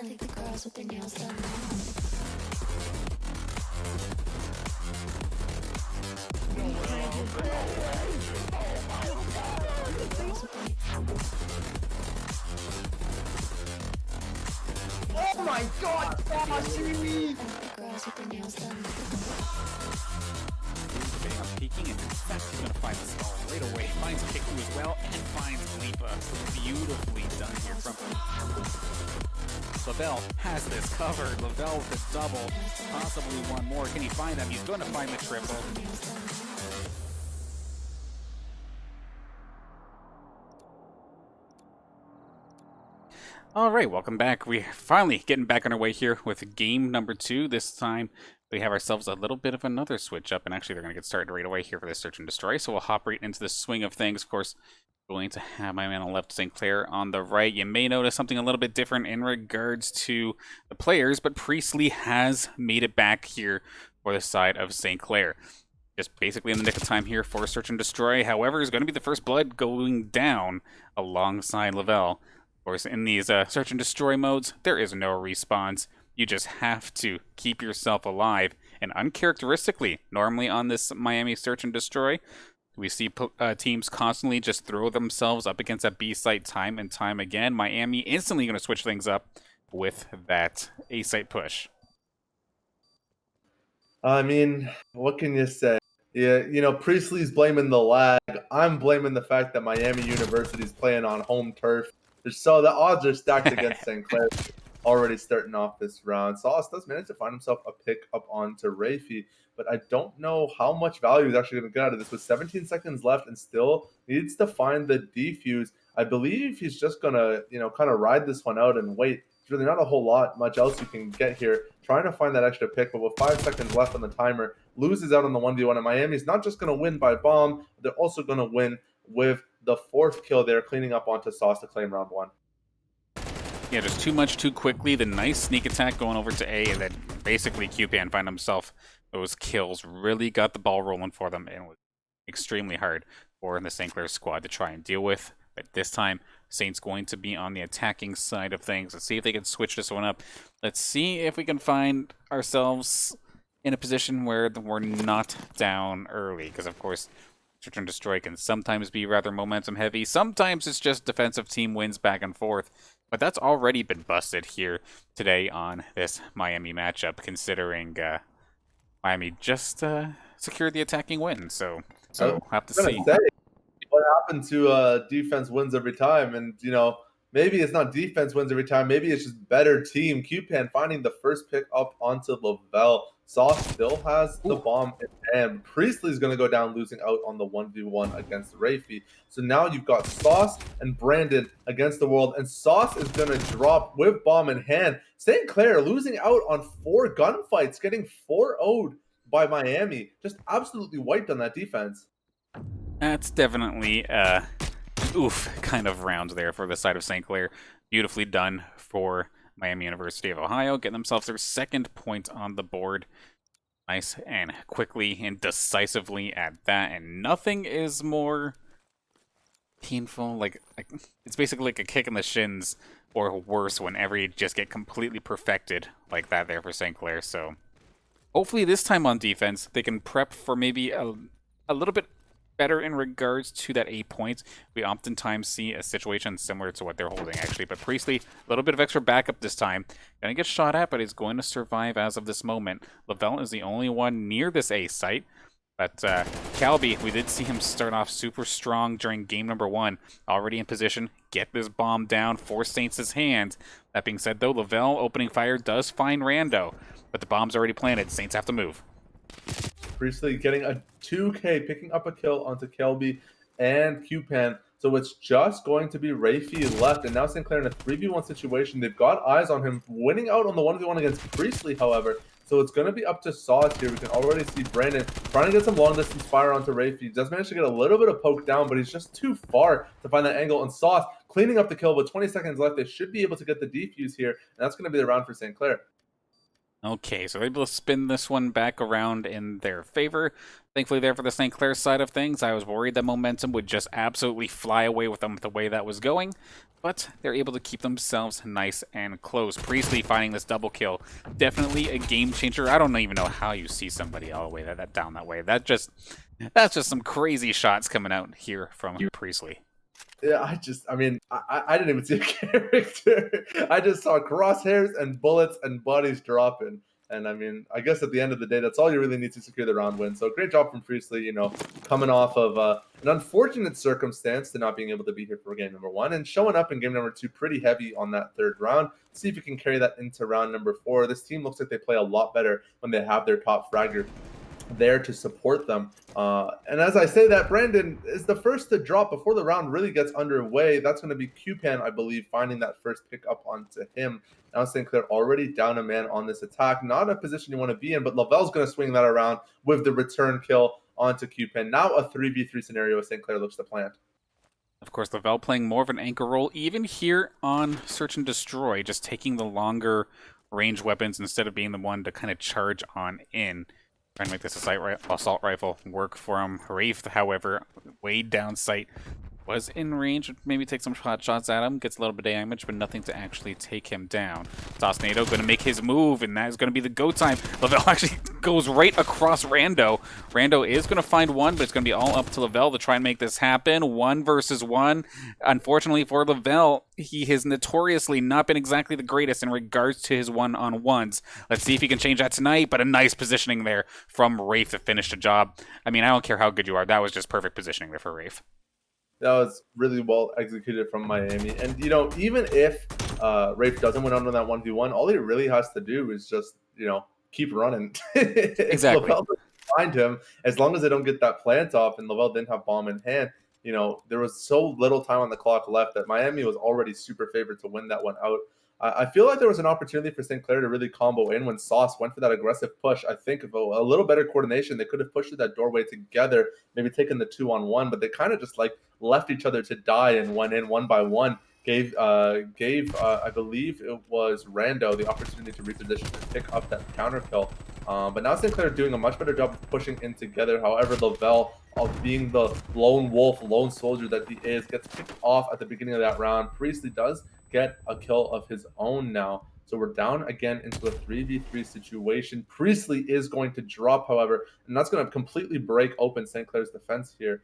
think the girls with their nails done. Oh my god, Sashi! Girls with their nails done. I'm peeking, and in fact, he's going to find the stall right away. Finds Kiku as well, and finds Lipa. Beautifully done here from Lavelle. Has this covered. Lavelle with the double, possibly one more. Can he find them? He's going to find the triple. All right, welcome back. We're finally getting back on our way here with game number 2. This time we have ourselves a little bit of another switch up, and actually they're going to get started right away here for this search and destroy. So we'll hop right into the swing of things. Of course, going to have my man on the left, St. Clair, on the right. You may notice something a little bit different in regards to the players, but Priestley has made it back here for the side of St. Clair. Just basically in the nick of time here for search and destroy. However, is going to be the first blood going down alongside Lavelle. Of course, in these search and destroy modes, there is no respawns. You just have to keep yourself alive. And uncharacteristically, normally on this Miami search and destroy, we see teams constantly just throw themselves up against that B site time and time again. Miami instantly going to switch things up with that A site push. I mean, what can you say? Yeah, you know, Priestley's blaming the lag. I'm blaming the fact that Miami University's playing on home turf. So the odds are stacked against St. Clair already starting off this round. Sauce does manage to find himself a pick up onto Rafi, but I don't know how much value he's actually going to get out of this. With 17 seconds left and still needs to find the defuse, I believe he's just going to, kind of ride this one out and wait. There's really not a whole lot much else you can get here. Trying to find that extra pick, but with 5 seconds left on the timer, loses out on the 1v1. And Miami's not just going to win by bomb, they're also going to win with the 4th kill there, cleaning up onto Sauce to claim round 1. Yeah, just too much too quickly. The nice sneak attack going over to A, and then basically QPan find himself those kills. Really got the ball rolling for them, and it was extremely hard for the St. Clair squad to try and deal with. But this time, Saint's going to be on the attacking side of things. Let's see if they can switch this one up. Let's see if we can find ourselves in a position where we're not down early, because of course, search and destroy can sometimes be rather momentum heavy. Sometimes it's just defensive team wins back and forth. But that's already been busted here today on this Miami matchup, considering Miami just secured the attacking win. So we'll have to see. What happened to defense wins every time? And, maybe it's not defense wins every time. Maybe it's just better team. QPan finding the first pick up onto Lavelle. Sauce still has the bomb in hand. Priestley's going to go down losing out on the 1v1 against Rafi. So now you've got Sauce and Brandon against the world. And Sauce is going to drop with bomb in hand. St. Clair losing out on 4 gunfights, getting 4-0'd by Miami. Just absolutely wiped on that defense. That's definitely oof kind of round there for the side of St. Clair. Beautifully done for Miami University of Ohio, getting themselves their 2nd point on the board. Nice and quickly and decisively at that, and nothing is more painful. Like it's basically like a kick in the shins, or worse, whenever you just get completely perfected like that there for St. Clair. So hopefully this time on defense, they can prep for maybe a little bit better in regards to that 8 points. We oftentimes see a situation similar to what they're holding, actually. But Priestley, a little bit of extra backup this time. Gonna get shot at, but he's going to survive as of this moment. Lavelle is the only one near this A site. But Calby, we did see him start off super strong during game number 1. Already in position, get this bomb down, force Saints' hand. That being said, though, Lavelle opening fire does find Rando. But the bomb's already planted. Saints have to move. Priestley getting a 2K, picking up a kill onto Kelby and QPan. So it's just going to be Rafi left. And now St. Clair in a 3v1 situation. They've got eyes on him, winning out on the 1v1 against Priestley, however. So it's going to be up to Sauce here. We can already see Brandon trying to get some long-distance fire onto Rafi. He does manage to get a little bit of poke down, but he's just too far to find that angle. And Sauce cleaning up the kill with 20 seconds left. They should be able to get the defuse here. And that's going to be the round for St. Clair. Okay, so able to spin this one back around in their favor. Thankfully there for the St. Clair side of things. I was worried that momentum would just absolutely fly away with them with the way that was going, but they're able to keep themselves nice and close. Priestley finding this double kill. Definitely a game changer. I don't even know how you see somebody all the way that down that way. That's just some crazy shots coming out here from Priestley. Yeah, I didn't even see a character. I just saw crosshairs and bullets and bodies dropping. And I mean, I guess at the end of the day, that's all you really need to secure the round win. So great job from Priestley, coming off of an unfortunate circumstance to not being able to be here for game number 1 and showing up in game number 2 pretty heavy on that 3rd round. See if you can carry that into round number 4. This team looks like they play a lot better when they have their top fragger there to support them. And as I say that, Brandon is the first to drop before the round really gets underway. That's going to be Cupan, I believe, finding that first pick up onto him. Now St. Clair already down a man on this attack. Not a position you want to be in, but Lavelle's going to swing that around with the return kill onto Cupan. Now a 3v3 scenario St. Clair looks to plant. Of course, Lavelle playing more of an anchor role, even here on Search and Destroy, just taking the longer range weapons instead of being the one to kind of charge on in. Trying to make this assault rifle work from Rafe, however, way down sight. Was in range, maybe take some hot shots at him, gets a little bit of damage, but nothing to actually take him down. Tosnado going to make his move, and that is going to be the go time. Lavelle actually goes right across Rando. Rando is going to find one, but it's going to be all up to Lavelle to try and make this happen. 1 versus 1. Unfortunately for Lavelle, he has notoriously not been exactly the greatest in regards to his one-on-ones. Let's see if he can change that tonight, but a nice positioning there from Rafe to finish the job. I mean, I don't care how good you are. That was just perfect positioning there for Rafe. That was really well executed from Miami. And, even if Rafe doesn't win on that 1v1, all he really has to do is just, keep running. Exactly. Lavelle doesn't find him, as long as they don't get that plant off, and Lavelle didn't have bomb in hand, there was so little time on the clock left that Miami was already super favored to win that one out. I feel like there was an opportunity for St. Clair to really combo in when Sauce went for that aggressive push. I think if a little better coordination, they could have pushed through that doorway together, maybe taken the 2-on-1, but they kind of just left each other to die and went in one by one. Gave I believe it was Rando the opportunity to reposition and pick up that counter kill. But now St. Clair doing a much better job of pushing in together. However, Lavelle, of being the lone wolf, lone soldier that he is, gets picked off at the beginning of that round. Priestley does get a kill of his own now. So we're down again into a 3v3 situation. Priestley is going to drop, however, and that's going to completely break open St. Clair's defense here.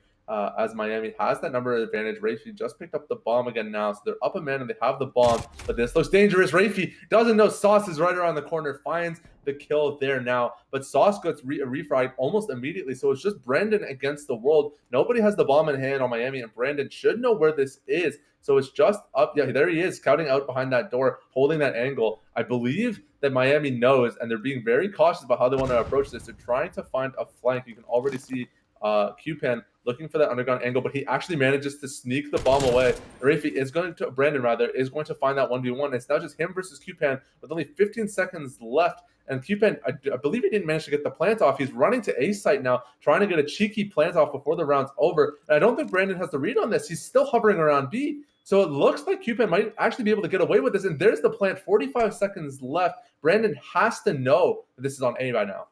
As Miami has that number advantage. Rafi just picked up the bomb again now, so they're up a man and they have the bomb, but this looks dangerous. Rafi doesn't know Sauce is right around the corner, finds the kill there now, but Sauce gets refried almost immediately, so it's just Brandon against the world. Nobody has the bomb in hand on Miami, and Brandon should know where this is, so it's just up. Yeah, there he is, scouting out behind that door, holding that angle. I believe that Miami knows, and they're being very cautious about how they want to approach this. They're trying to find a flank. You can already see Cupan looking for that underground angle, but he actually manages to sneak the bomb away. Brandon is going to find that 1v1. It's now just him versus Cupan with only 15 seconds left. And Cupan, I believe he didn't manage to get the plant off. He's running to A site now, trying to get a cheeky plant off before the round's over. And I don't think Brandon has the read on this. He's still hovering around B. So it looks like Cupan might actually be able to get away with this. And there's the plant, 45 seconds left. Brandon has to know that this is on A by now.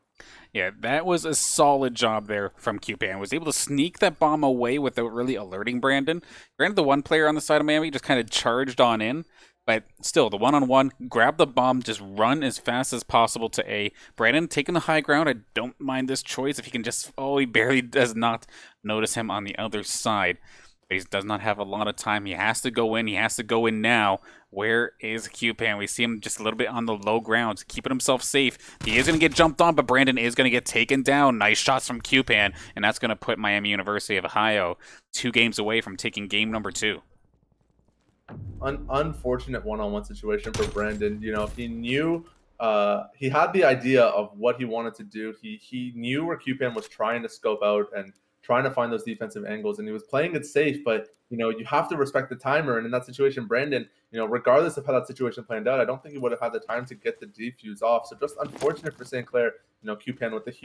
Yeah, that was a solid job there from Cupan. Was able to sneak that bomb away without really alerting Brandon. Granted, the one player on the side of Miami just kind of charged on in, but still, the one-on-one, grab the bomb, just run as fast as possible to A. Brandon taking the high ground. I don't mind this choice. If he can just, he barely does not notice him on the other side. But he does not have a lot of time. He has to go in. He has to go in now. Where is Cupan? We see him just a little bit on the low ground, keeping himself safe. He is going to get jumped on, but Brandon is going to get taken down. Nice shots from Cupan, and that's going to put Miami University of Ohio 2 games away from taking game number 2. Unfortunate one-on-one situation for Brandon. He knew he had the idea of what he wanted to do. He knew where Cupan was trying to scope out and trying to find those defensive angles, and he was playing it safe, but you have to respect the timer. And in that situation, Brandon, regardless of how that situation planned out, I don't think he would have had the time to get the defuse off. So just unfortunate for St. Clair, Cupan with the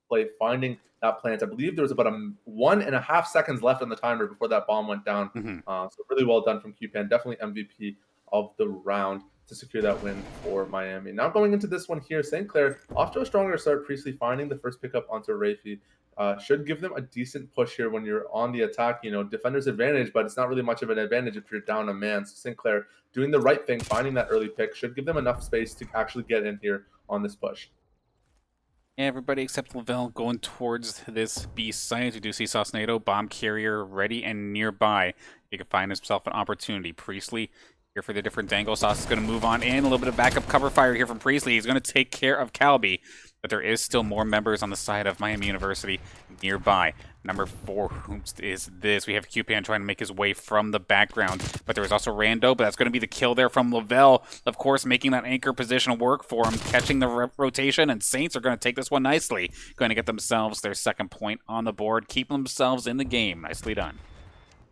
play, finding that plant. I believe there was about 1.5 seconds left on the timer before that bomb went down. So really well done from Cupan. Definitely MVP of the round to secure that win for Miami. Now going into this one here, St. Clair off to a stronger start. Priestley finding the first pickup onto Rafi. should give them a decent push here when you're on the attack. You know, defender's advantage, but it's not really much of an advantage if you're down a man. So Sinclair doing the right thing, finding that early pick, should give them enough space to actually get in here on this push. Everybody except Lavelle going towards this B site. We do see Saucenato, bomb carrier ready and nearby. He can find himself an opportunity. Priestley here for the different angle. Sauce is going to move on in. A little bit of backup cover fire here from Priestley. He's going to take care of Calby. But there is still more members on the side of Miami University nearby. Number 4 is this. We have Cupan trying to make his way from the background. But there is also Rando, but that's going to be the kill there from Lavelle. Of course, making that anchor position work for him, catching the rotation, and Saints are going to take this one nicely. Going to get themselves their second point on the board, keep themselves in the game. Nicely done.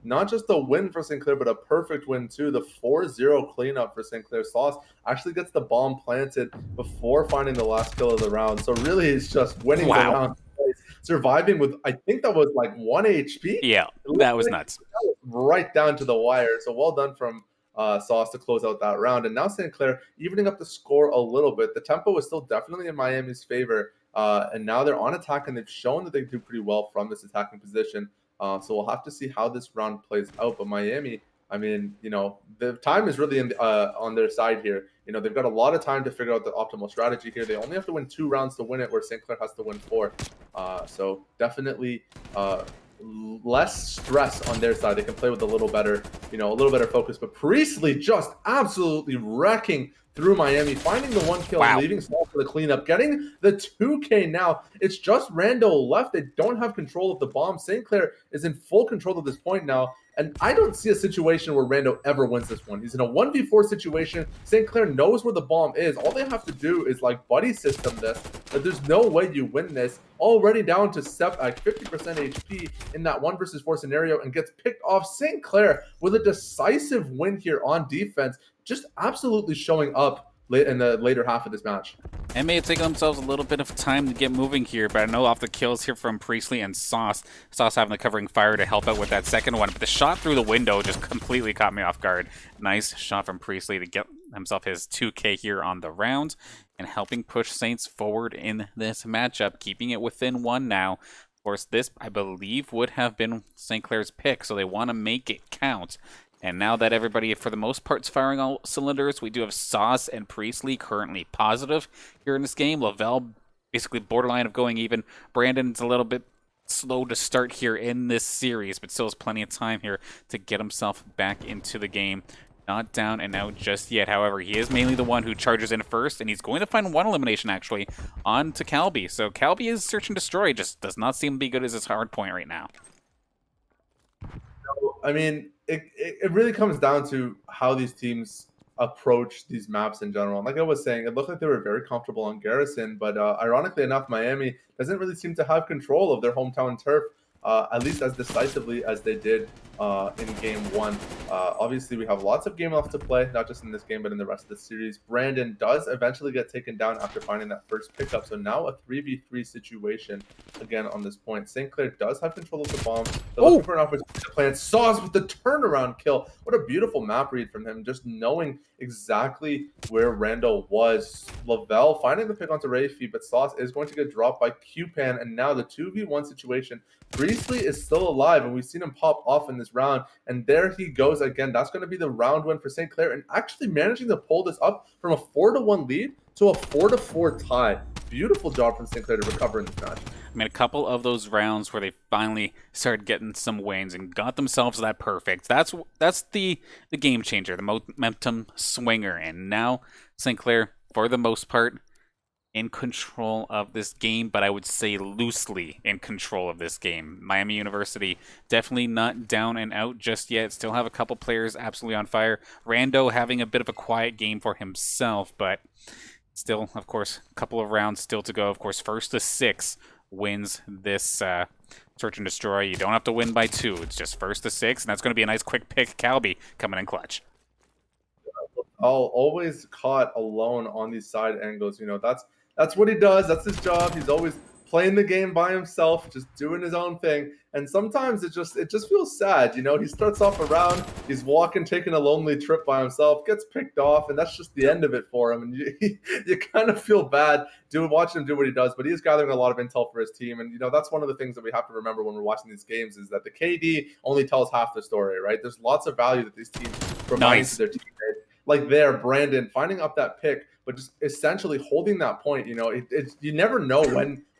Not just a win for Sinclair, but a perfect win too. The 4-0 cleanup for Sinclair. Sauce actually gets the bomb planted before finding the last kill of the round. So really, it's just winning the round, surviving with, I think that was like 1 HP. Yeah, that was nuts. That was right down to the wire. So well done from Sauce to close out that round. And now Sinclair evening up the score a little bit. The tempo is still definitely in Miami's favor. And now they're on attack, and they've shown that they do pretty well from this attacking position. So we'll have to see how this round plays out. But Miami, I mean, you know, the time is really on their side here. You know, they've got a lot of time to figure out the optimal strategy here. They only have to win 2 rounds to win it, where St. Clair has to win 4. So definitely less stress on their side. They can play with a little better, you know, a little better focus. But Priestley just absolutely wrecking through Miami, finding the 1 kill, and leaving Saul for the cleanup, getting the 2K now. It's just Rando left. They don't have control of the bomb. St. Clair is in full control at this point now, and I don't see a situation where Rando ever wins this one. He's in a 1v4 situation. St. Clair knows where the bomb is. All they have to do is like buddy system this, but there's no way you win this. Already down to 50% HP in that 1 versus 4 scenario, and gets picked off. St. Clair with a decisive win here on defense, just absolutely showing up in the later half of this match. And may have taken themselves a little bit of time to get moving here, but I know off the kills here from Priestley and Sauce. Sauce having the covering fire to help out with that second one, but the shot through the window just completely caught me off guard. Nice shot from Priestley to get himself his 2K here on the round, and helping push Saints forward in this matchup, keeping it within 1 now. Of course, this, I believe, would have been St. Clair's pick, so they want to make it count. And now that everybody, for the most part, is firing all cylinders, we do have Sauce and Priestley currently positive here in this game. Lavelle basically borderline of going even. Brandon's a little bit slow to start here in this series, but still has plenty of time here to get himself back into the game. Not down and out just yet. However, he is mainly the one who charges in first, and he's going to find 1 elimination, actually, on to Calby. So Calby is search and destroy, just does not seem to be good as his hard point right now. I mean, it really comes down to how these teams approach these maps in general. Like I was saying, it looked like they were very comfortable on Garrison, but ironically enough, Miami doesn't really seem to have control of their hometown turf, at least as decisively as they did in Game 1. Obviously, we have lots of game left to play, not just in this game, but in the rest of the series. Brandon does eventually get taken down after finding that first pickup, so now a 3v3 situation again on this point. St. Clair does have control of the bomb. They're looking for an opportunity to plant. Sauce with the turnaround kill. What a beautiful map read from him, just knowing exactly where Randall was. Lavelle finding the pick onto Rafi, but Sauce is going to get dropped by Cupan, and now the 2v1 situation. Priestley is still alive, and we've seen him pop off in this round, and there he goes again. That's going to be the round win for St. Clair, and actually managing to pull this up from a 4-1 lead to a 4-4 tie. Beautiful job from St. Clair to recover in this match. I mean, a couple of those rounds where they finally started getting some wins and got themselves that perfect. That's the game changer, the momentum swinger, and now St. Clair, for the most part, in control of this game, but I would say loosely in control of this game. Miami University definitely not down and out just yet. Still have a couple players absolutely on fire. Rando having a bit of a quiet game for himself, but still, of course, a couple of rounds still to go. Of course, 1st to 6 wins this search and destroy. You don't have to win by 2. It's just 1st to 6, and that's going to be a nice quick pick. Calby coming in clutch. Always caught alone on these side angles. You know, that's what he does. That's his job. He's always playing the game by himself, just doing his own thing. And sometimes it just feels sad, you know. He starts off a round, he's walking, taking a lonely trip by himself, gets picked off, and that's just the end of it for him. And you kind of feel bad watching him do what he does. But he is gathering a lot of intel for his team, and you know that's one of the things that we have to remember when we're watching these games is that the KD only tells half the story, right? There's lots of value that these teams provide to their teammates. Like there, Brandon finding up that pick, but just essentially holding that point. You know, you never know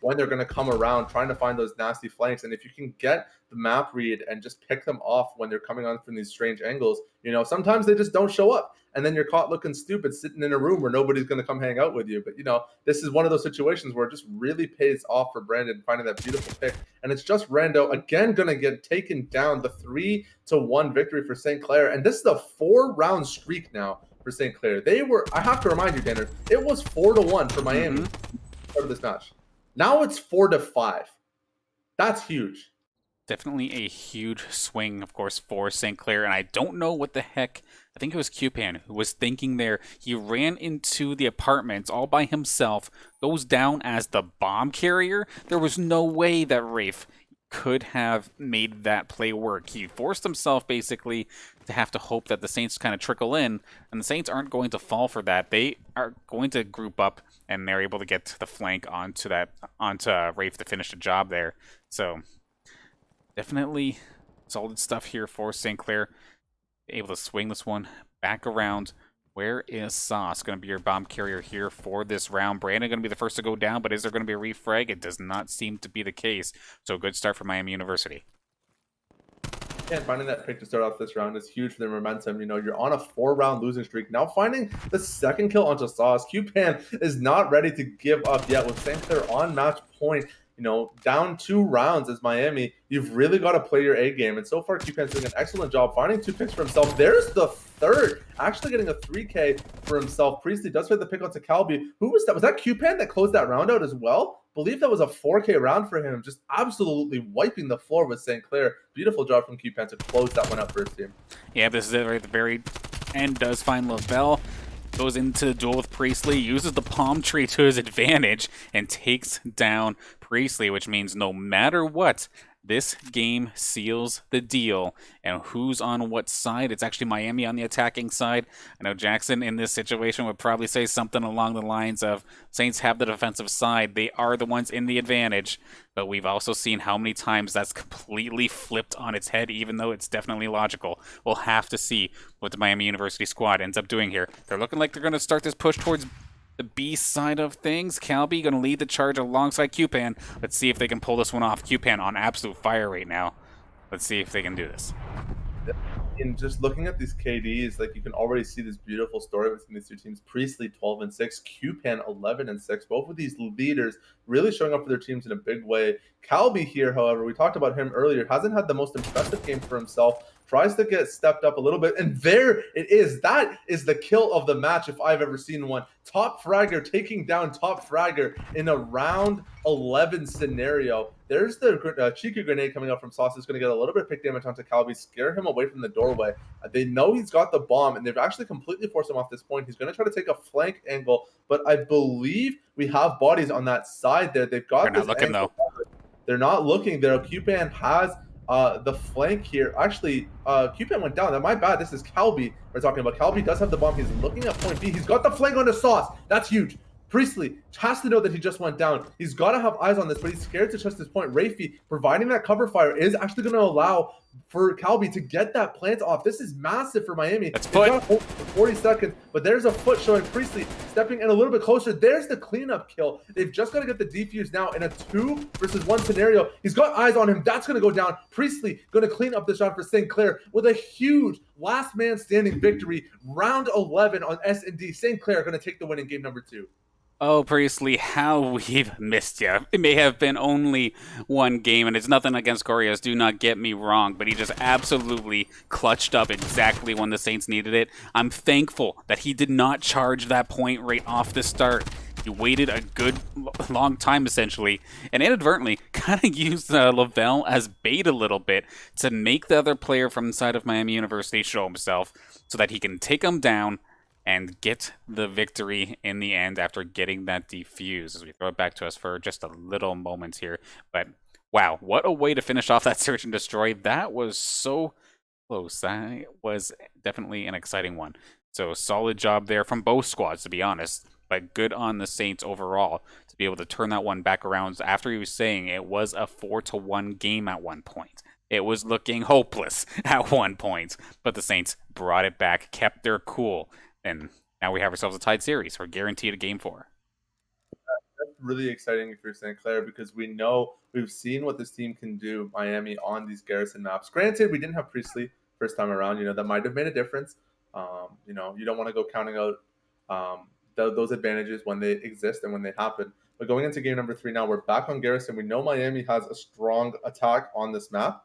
when they're going to come around, trying to find those nasty flanks. And if you can get the map read and just pick them off when they're coming on from these strange angles, you know, sometimes they just don't show up. And then you're caught looking stupid sitting in a room where nobody's going to come hang out with you. But, you know, this is one of those situations where it just really pays off for Brandon finding that beautiful pick. And it's just Rando, again, going to get taken down, the 3-1 victory for St. Clair. And this is a 4-round streak now for St. Clair. They were, I have to remind you, Tanner, it was 4-1 for Miami part of this match. Now it's 4-5. That's huge. Definitely a huge swing, of course, for St. Clair. And I don't know what the heck, I think it was Cupan who was thinking there. He ran into the apartments all by himself, goes down as the bomb carrier. There was no way that Rafe could have made that play work. He forced himself basically to have to hope that the Saints kind of trickle in, and the Saints aren't going to fall for that. They are going to group up, and they're able to get the flank onto Rafe to finish the job there. So definitely solid stuff here for St. Clair. Able to swing this one back around. Where is Sauce going to be your bomb carrier here for this round? Brandon going to be the first to go down, but is there going to be a refrag? It does not seem to be the case. So good start for Miami University. And finding that pick to start off this round is huge for their momentum. You know, you're on a 4-round losing streak. Now finding the second kill onto Sauce. Cupan is not ready to give up yet with St. Clair on match point. You know, down 2 rounds as Miami, you've really got to play your A game. And so far, Cupan's doing an excellent job finding 2 picks for himself. There's the third, actually getting a 3K for himself. Priestley does fit the pick out to Calby. Who was that? Was that Cupan that closed that round out as well? Believe that was a 4K round for him. Just absolutely wiping the floor with St. Clair. Beautiful job from Cupan to close that one up for his team. Yeah, this is it right at the very end. Does find Lavelle. Goes into the duel with Priestley, uses the palm tree to his advantage, and takes down Priestley, which means no matter what, this game seals the deal. And who's on what side? It's actually Miami on the attacking side. I know Jackson in this situation would probably say something along the lines of Saints have the defensive side. They are the ones in the advantage. But we've also seen how many times that's completely flipped on its head, even though it's definitely logical. We'll have to see what the Miami University squad ends up doing here. They're looking like they're going to start this push towards the B side of things. Calby going to lead the charge alongside Cupan. Let's see if they can pull this one off. Cupan on absolute fire right now. Let's see if they can do this. In just looking at these KDs, like you can already see this beautiful story between these two teams. Priestley 12-6, Cupan 11-6. Both of these leaders really showing up for their teams in a big way. Calby here, however, we talked about him earlier, hasn't had the most impressive game for himself. Tries to get stepped up a little bit, and there it is. That is the kill of the match if I've ever seen one. Top fragger taking down top fragger in a round 11 scenario. There's the cheeky grenade coming up from Sauce. Is going to get a little bit of pick damage onto Calby, scare him away from the doorway. They know he's got the bomb, and they've actually completely forced him off this point. He's going to try to take a flank angle, but I believe we have bodies on that side there. They've got. They're not looking though. They're not looking there. Cupan has the flank here. Actually, Cupan went down. My bad. This is Calby we're talking about. Calby does have the bomb. He's looking at point B. He's got the flank onto Sauce. That's huge. Priestley has to know that he just went down. He's got to have eyes on this, but he's scared to trust his point. Rafi providing that cover fire is actually going to allow for Calby to get that plant off. This is massive for Miami. That's foot. For 40 seconds, but there's a foot showing Priestley stepping in a little bit closer. There's the cleanup kill. They've just got to get the defuse now in a 2-versus-1 scenario. He's got eyes on him. That's going to go down. Priestley going to clean up the shot for St. Clair with a huge last man standing victory. Round 11 on S&D. St. Clair going to take the win in game number 2. Oh, Priestley, how we've missed you. It may have been only one game, and it's nothing against Gorias, do not get me wrong, but he just absolutely clutched up exactly when the Saints needed it. I'm thankful that he did not charge that point right off the start. He waited a good long time, essentially, and inadvertently kind of used Lavelle as bait a little bit to make the other player from inside of Miami University show himself so that he can take him down and get the victory in the end after getting that defuse as we throw it back to us for just a little moment here. But wow, what a way to finish off that search and destroy. That was so close. That was definitely an exciting one. So solid job there from both squads, to be honest. But good on the Saints overall to be able to turn that one back around after he was saying it was a 4-1 game at one point. It was looking hopeless at one point, but the Saints brought it back, kept their cool, and now we have ourselves a tied series. We're guaranteed a game 4. That's really exciting if you're St. Clair because we've seen what this team can do, Miami, on these Garrison maps. Granted, we didn't have Priestley first time around. That might have made a difference. You don't want to go counting out those advantages when they exist and when they happen. But going into game number 3 now, we're back on Garrison. We know Miami has a strong attack on this map.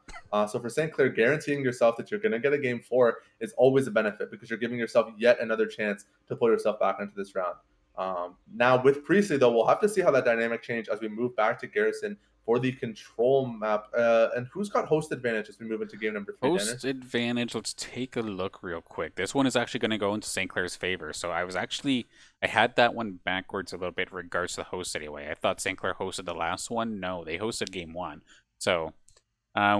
So for St. Clair, guaranteeing yourself that you're going to get a game 4 is always a benefit because you're giving yourself yet another chance to pull yourself back into this round. Now with Priestley, though, we'll have to see how that dynamic change as we move back to Garrison for the control map. And who's got host advantage as we move into game number 3, Host Dennis? advantage, let's take a look real quick. This one is actually going to go into St. Clair's favor. So I had that one backwards a little bit in regards to the host anyway. I thought St. Clair hosted the last one. No, they hosted game 1. So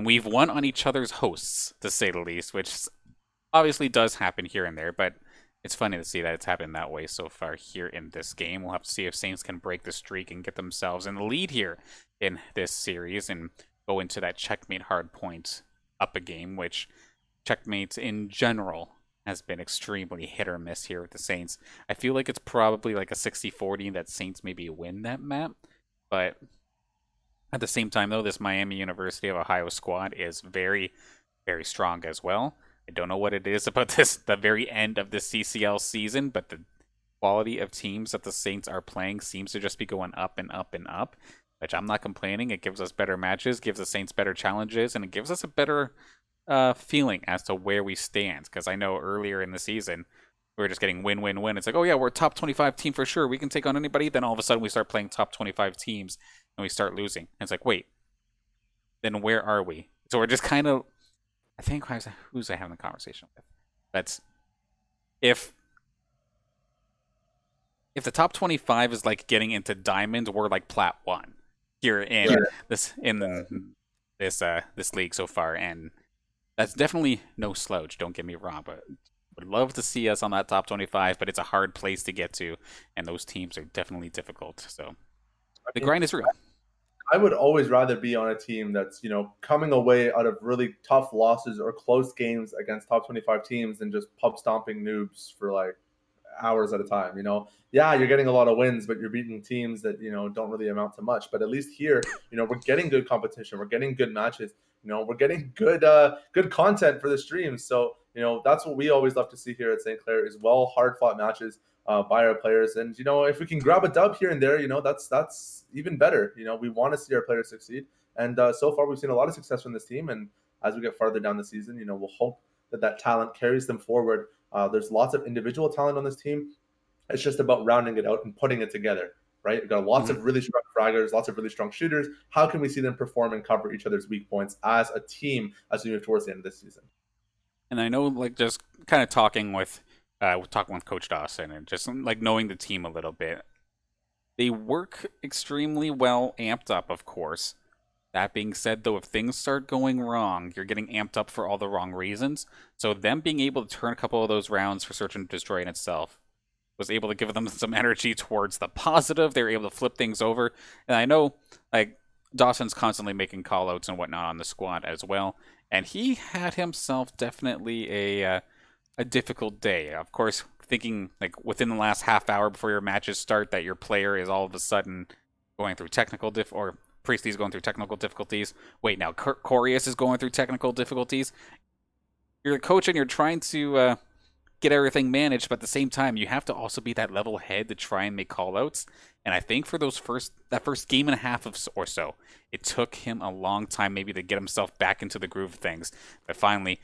we've won on each other's hosts, to say the least, which obviously does happen here and there, but it's funny to see that it's happened that way so far here in this game. We'll have to see if Saints can break the streak and get themselves in the lead here in this series and go into that checkmate hard point up a game, which checkmates in general has been extremely hit or miss here with the Saints. I feel like it's probably like a 60-40 that Saints maybe win that map, but at the same time, though, this Miami University of Ohio squad is very, very strong as well. I don't know what it is about the very end of this CCL season, but the quality of teams that the Saints are playing seems to just be going up and up and up, which I'm not complaining. It gives us better matches, gives the Saints better challenges, and it gives us a better feeling as to where we stand. Because I know earlier in the season, we were just getting win, win, win. It's like, oh yeah, we're a top 25 team for sure. We can take on anybody. Then all of a sudden we start playing top 25 teams and we start losing. And it's like, wait, then where are we? So we're just kind of, I think, who's I having the conversation with? That's if the top 25 is like getting into diamond, we're like plat 1 here in this league so far, and that's definitely no slouch. Don't get me wrong, but would love to see us on that top 25. But it's a hard place to get to, and those teams are definitely difficult. So the grind is real. I would always rather be on a team that's, coming away out of really tough losses or close games against top 25 teams than just pub stomping noobs for like hours at a time. Yeah, you're getting a lot of wins, but you're beating teams that, don't really amount to much. But at least here, we're getting good competition. We're getting good matches. We're getting good content for the streams. So, that's what we always love to see here at St. Clair is hard fought matches by our players. And, if we can grab a dub here and there, that's even better. We want to see our players succeed. And so far, we've seen a lot of success from this team. And as we get farther down the season, we'll hope that talent carries them forward. There's lots of individual talent on this team. It's just about rounding it out and putting it together, right? We've got lots of really strong fraggers, lots of really strong shooters. How can we see them perform and cover each other's weak points as a team as we move towards the end of this season? And I know, like, just kind of talking with Coach Dawson and just like knowing the team a little bit, they work extremely well, amped up, of course. That being said, though, if things start going wrong, you're getting amped up for all the wrong reasons. So them being able to turn a couple of those rounds for Search and Destroy in itself was able to give them some energy towards the positive. They were able to flip things over. And I know, like, Dawson's constantly making call-outs and whatnot on the squad as well. And he had himself definitely a difficult day. Of course, thinking, like, within the last half hour before your matches start that your player is all of a sudden going through technical or Priestley's going through technical difficulties. Wait, now Corius is going through technical difficulties. You're a coach and you're trying to get everything managed, but at the same time, you have to also be that level head to try and make callouts. And I think for that first game and a half or so, it took him a long time maybe to get himself back into the groove of things. But finally,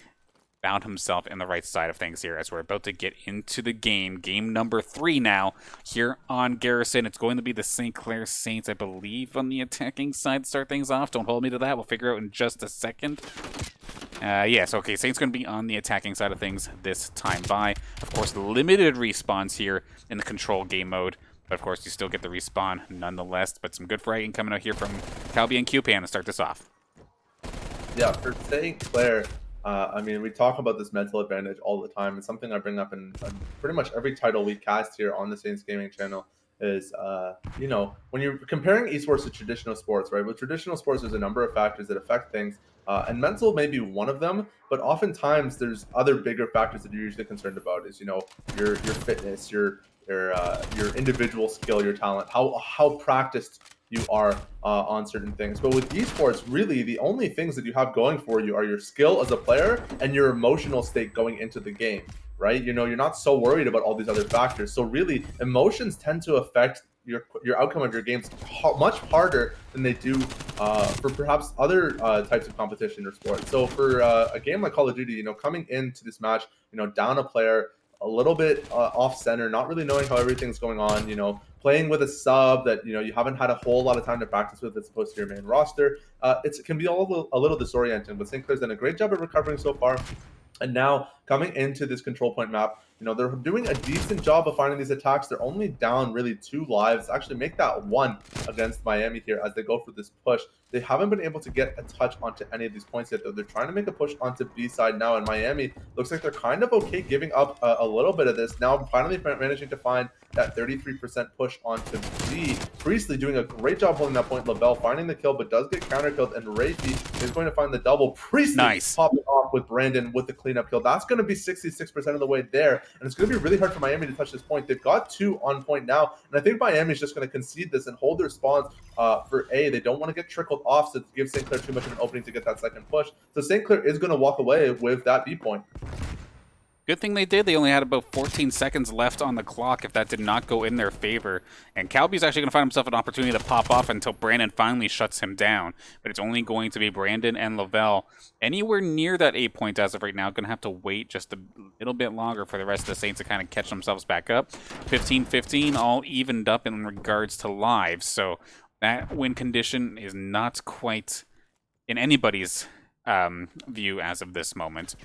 found himself in the right side of things here as we're about to get into the game. Game number 3 now here on Garrison. It's going to be the St. Clair Saints, I believe, on the attacking side to start things off. Don't hold me to that. We'll figure out in just a second. Yes, okay, Saints going to be on the attacking side of things this time by. Of course, limited respawns here in the control game mode. But of course, you still get the respawn nonetheless. But some good fragging coming out here from Calby and QPan to start this off. Yeah, for St. Clair, I mean, we talk about this mental advantage all the time. It's something I bring up in pretty much every title we cast here on the Saints Gaming channel is, you know, when you're comparing esports to traditional sports, right? With traditional sports, there's a number of factors that affect things. And mental may be one of them, but oftentimes there's other bigger factors that you're usually concerned about is, you know, your fitness, your individual skill, your talent, how practiced you are on certain things. But with esports, really the only things that you have going for you are your skill as a player and your emotional state going into the game, right? You know, you're not so worried about all these other factors. So really, emotions tend to affect your outcome of your games much harder than they do for perhaps other types of competition or sport. So for a game like Call of Duty, you know, coming into this match, you know, down a player, a little bit off center, not really knowing how everything's going on, you know, playing with a sub that, you know, you haven't had a whole lot of time to practice with as opposed to your main roster. It can be a little disorienting, but St. Clair's done a great job at recovering so far. And now coming into this control point map, you know, they're doing a decent job of finding these attacks. They're only down really 2 lives. Actually make that 1 against Miami here as they go for this push. They haven't been able to get a touch onto any of these points yet, though. They're trying to make a push onto B side now, and Miami looks like they're kind of okay giving up a little bit of this. Now finally managing to find that 33% push onto B. Priestley doing a great job holding that point. Lavelle finding the kill, but does get counter killed, and Rafi is going to find the double. Priestley Nice. popping off with Brandon with the cleanup kill. That's going to be 66% of the way there, and it's going to be really hard for Miami to touch this point. They've got 2 on point now, and I think Miami is just going to concede this and hold their spawns for A. They don't want to get trickled off, so to give St. Clair too much of an opening to get that second push. So St. Clair is going to walk away with that B point. Good thing they did. They only had about 14 seconds left on the clock if that did not go in their favor. And Calby's actually going to find himself an opportunity to pop off until Brandon finally shuts him down. But it's only going to be Brandon and Lavelle anywhere near that 8 point as of right now. Going to have to wait just a little bit longer for the rest of the Saints to kind of catch themselves back up. 15-15, all evened up in regards to lives. So that win condition is not quite in anybody's view as of this moment.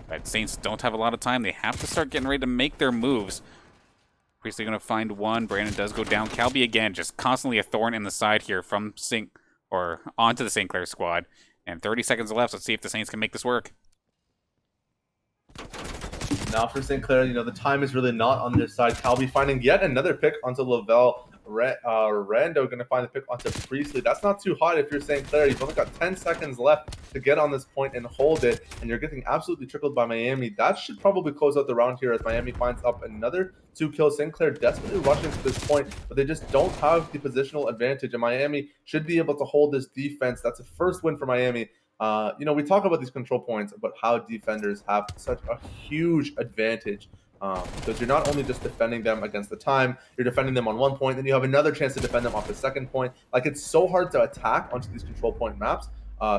But Saints don't have a lot of time. They have to start getting ready to make their moves. Priestley going to find one. Brandon does go down. Calby again, just constantly a thorn in the side here from onto the St. Clair squad. And 30 seconds left. Let's see if the Saints can make this work. Now for St. Clair, you know, the time is really not on their side. Calby finding yet another pick onto Lavelle. Rando going to find the pick onto Priestley. That's not too hot if you're St. Clair. You've only got 10 seconds left to get on this point and hold it, and you're getting absolutely trickled by Miami. That should probably close out the round here as Miami finds up another 2 kills. St. Clair desperately rushing to this point, but they just don't have the positional advantage, and Miami should be able to hold this defense. That's a first win for Miami. You know, we talk about these control points, about how defenders have such a huge advantage. Because you're not only just defending them against the time, you're defending them on 1 point, then you have another chance to defend them off the 2nd point. Like, it's so hard to attack onto these control point maps.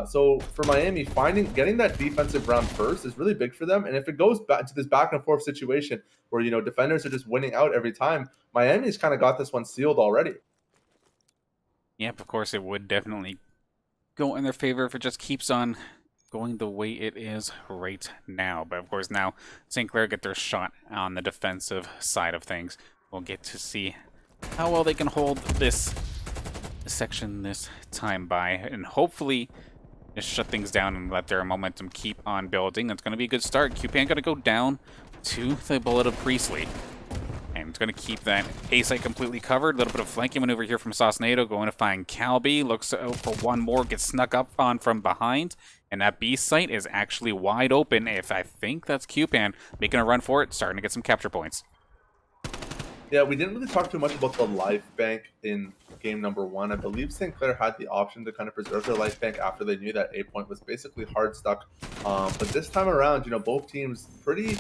So for Miami, getting that defensive round first is really big for them. And if it goes back to this back and forth situation where, you know, defenders are just winning out every time, Miami's kind of got this one sealed already. Yep, of course it would definitely go in their favor if it just keeps on going the way it is right now. But of course now St. Clair get their shot on the defensive side of things. We'll get to see how well they can hold this section this time by, and hopefully just shut things down and let their momentum keep on building. That's going to be a good start. QPan going to go down to the bullet of Priestley. And it's going to keep that A site completely covered. A little bit of flanking maneuver here from Saucenato. Going to find Calby. Looks out for one more. Gets snuck up on from behind. And that B site is actually wide open. If I think that's QPan making a run for it. Starting to get some capture points. Yeah, we didn't really talk too much about the life bank in game number 1. I believe St. Clair had the option to kind of preserve their life bank after they knew that A point was basically hard stuck. But this time around, you know, both teams pretty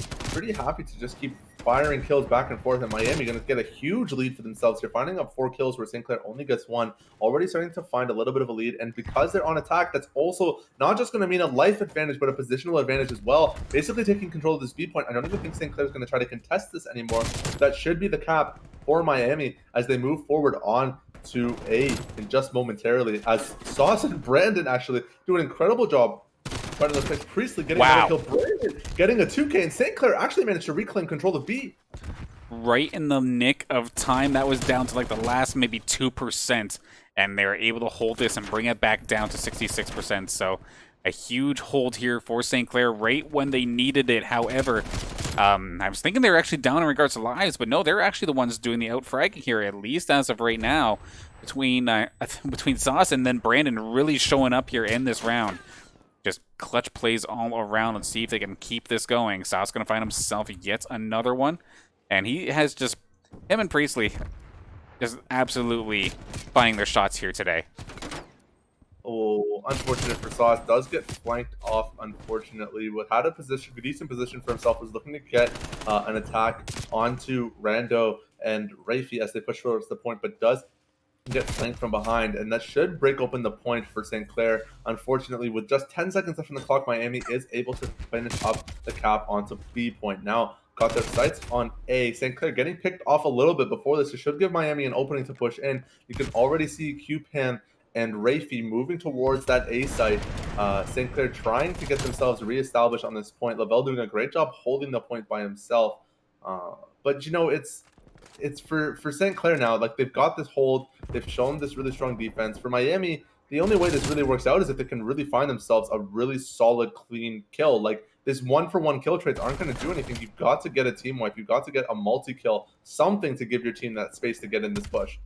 happy to just keep firing kills back and forth, and Miami going to get a huge lead for themselves here, finding up 4 kills where St. Clair only gets 1, already starting to find a little bit of a lead. And because they're on attack, that's also not just going to mean a life advantage, but a positional advantage as well, basically taking control of this B point. I don't even think St. Clair is going to try to contest this anymore. That should be the cap for Miami as they move forward on to A in just momentarily, as Sauce and Brandon actually do an incredible job fighting those picks. Priestley getting a kill, Brandon getting a 2K, and St. Clair actually managed to reclaim control of B. Right in the nick of time. That was down to like the last maybe 2%, and they're able to hold this and bring it back down to 66%. So a huge hold here for St. Clair right when they needed it. However, I was thinking they were actually down in regards to lives, but no, they're actually the ones doing the out-fragging here, at least as of right now, between Sauce and then Brandon really showing up here in this round. Just clutch plays all around. Let's see if they can keep this going. Sauce going to find himself yet another one, and he has just, him and Priestley, just absolutely finding their shots here today. Oh, unfortunate for Sauce. Does get flanked off, unfortunately. What had a decent position for himself, was looking to get an attack onto Rando and Rafi as they push towards the point, but does get flanked from behind, and that should break open the point for St. Clair. Unfortunately, with just 10 seconds left on the clock, Miami is able to finish up the cap onto B point. Now, got their sights on A. St. Clair getting picked off a little bit before this. It should give Miami an opening to push in. You can already see Q-Pan and Rafi moving towards that A site. St. Clair trying to get themselves reestablished on this point. Lavelle doing a great job holding the point by himself. But, you know, it's for St. Clair now. Like, they've got this hold. They've shown this really strong defense. For Miami, the only way this really works out is if they can really find themselves a really solid, clean kill. Like, this one-for-one kill trades aren't going to do anything. You've got to get a team wipe. You've got to get a multi-kill, something to give your team that space to get in this push.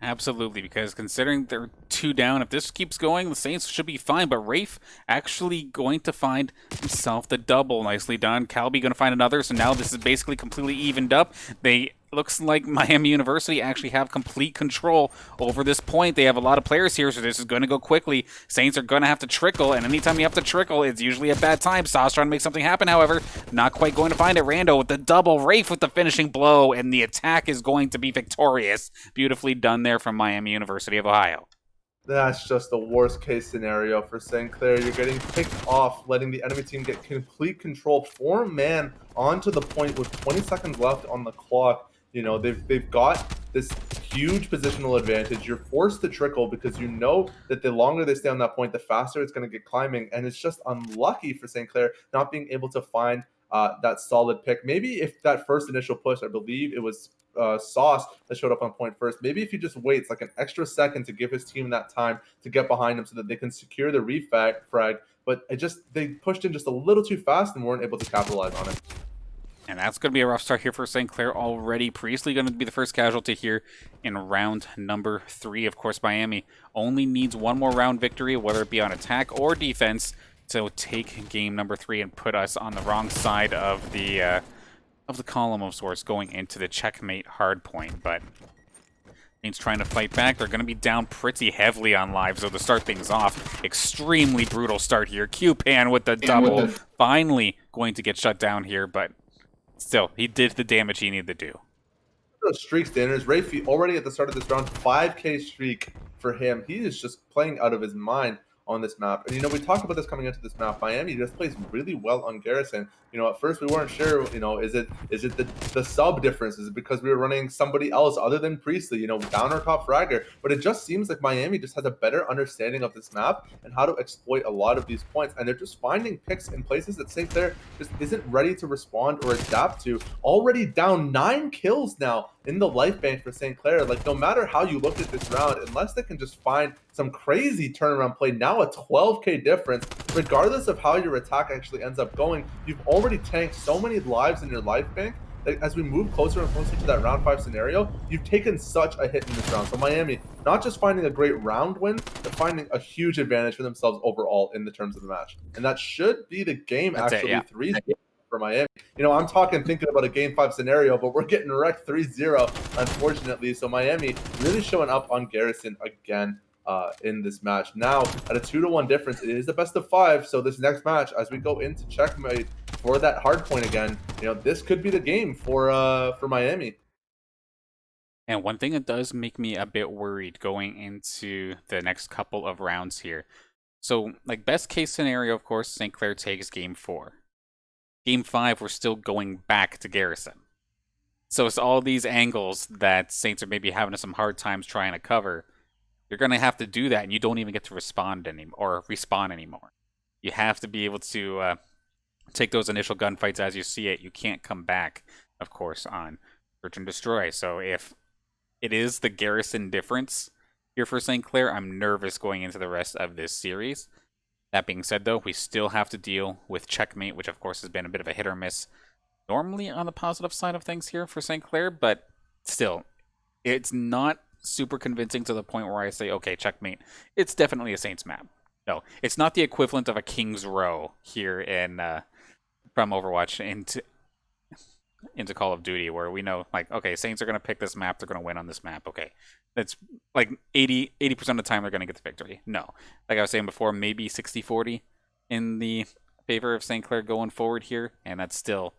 Absolutely, because considering they're 2 down, if this keeps going, the Saints should be fine. But Rafe actually going to find himself the double. Nicely done. Calby going to find another. So now this is basically completely evened up. Looks like Miami University actually have complete control over this point. They have a lot of players here, so this is going to go quickly. Saints are going to have to trickle, and anytime you have to trickle, it's usually a bad time. Sauce trying to make something happen, however, not quite going to find it. Rando with the double, Rafe with the finishing blow, and the attack is going to be victorious. Beautifully done there from Miami University of Ohio. That's just the worst case scenario for St. Clair. You're getting picked off, letting the enemy team get complete control. 4-man onto the point with 20 seconds left on the clock. You know, they've got this huge positional advantage. You're forced to trickle because you know that the longer they stay on that point, the faster it's going to get climbing. And it's just unlucky for St. Clair not being able to find that solid pick. Maybe if that first initial push, I believe it was Sauce that showed up on point first. Maybe if he just waits like an extra second to give his team that time to get behind him so that they can secure the frag. But they pushed in just a little too fast and weren't able to capitalize on it. And that's going to be a rough start here for St. Clair already. Priestley going to be the first casualty here in round number 3. Of course, Miami only needs one more round victory, whether it be on attack or defense, to take game number 3 and put us on the wrong side of the column of sorts going into the checkmate hard point. But Saints trying to fight back. They're going to be down pretty heavily on lives, so to start things off, extremely brutal start here. Q-Pan with the double, finally going to get shut down here, but still, he did the damage he needed to do. Those streak standards, Rafi already at the start of this round, 5K streak for him. He is just playing out of his mind on this map. And, you know, we talked about this coming into this map. Miami just plays really well on Garrison. You know, at first we weren't sure, you know, is it the sub difference? Is it because we were running somebody else other than Priestley, you know, down our top fragger? But it just seems like Miami just has a better understanding of this map and how to exploit a lot of these points. And they're just finding picks in places that St. Clair just isn't ready to respond or adapt to. Already down 9 kills now in the life bank for St. Clair. Like, no matter how you look at this round, unless they can just find some crazy turnaround play, now a 12K difference, regardless of how your attack actually ends up going, you've already tanked so many lives in your life bank that as we move closer and closer to that round 5 scenario, you've taken such a hit in this round. So Miami, not just finding a great round win, but finding a huge advantage for themselves overall in the terms of the match. And that should be the game. That's actually, 3-0 for Miami. You know, I'm thinking about a game 5 scenario, but we're getting wrecked 3-0, unfortunately. So Miami really showing up on Garrison again in this match. Now, at a 2-1 difference, it is the best of 5. So this next match, as we go into checkmate for that hard point again, this could be the game for Miami. And one thing that does make me a bit worried going into the next couple of rounds here. So, like, best case scenario, of course, St. Clair takes game 4. Game 5, we're still going back to Garrison. So it's all these angles that Saints are maybe having some hard times trying to cover. You're going to have to do that, and you don't even get to respond anymore, or respawn anymore. You have to be able to take those initial gunfights as you see it. You can't come back, of course, on Search and Destroy. So if it is the Garrison difference here for St. Clair, I'm nervous going into the rest of this series. That being said, though, we still have to deal with Checkmate, which of course has been a bit of a hit or miss normally on the positive side of things here for St. Clair, but still, it's not super convincing to the point where I say, okay, Checkmate, it's definitely a Saints map. No, it's not the equivalent of a King's Row here in from Overwatch into Call of Duty, where we know, like, okay, Saints are going to pick this map, they're going to win on this map, okay. That's like 80% of the time they're going to get the victory. No. Like I was saying before, maybe 60-40 in the favor of St. Clair going forward here, and that's still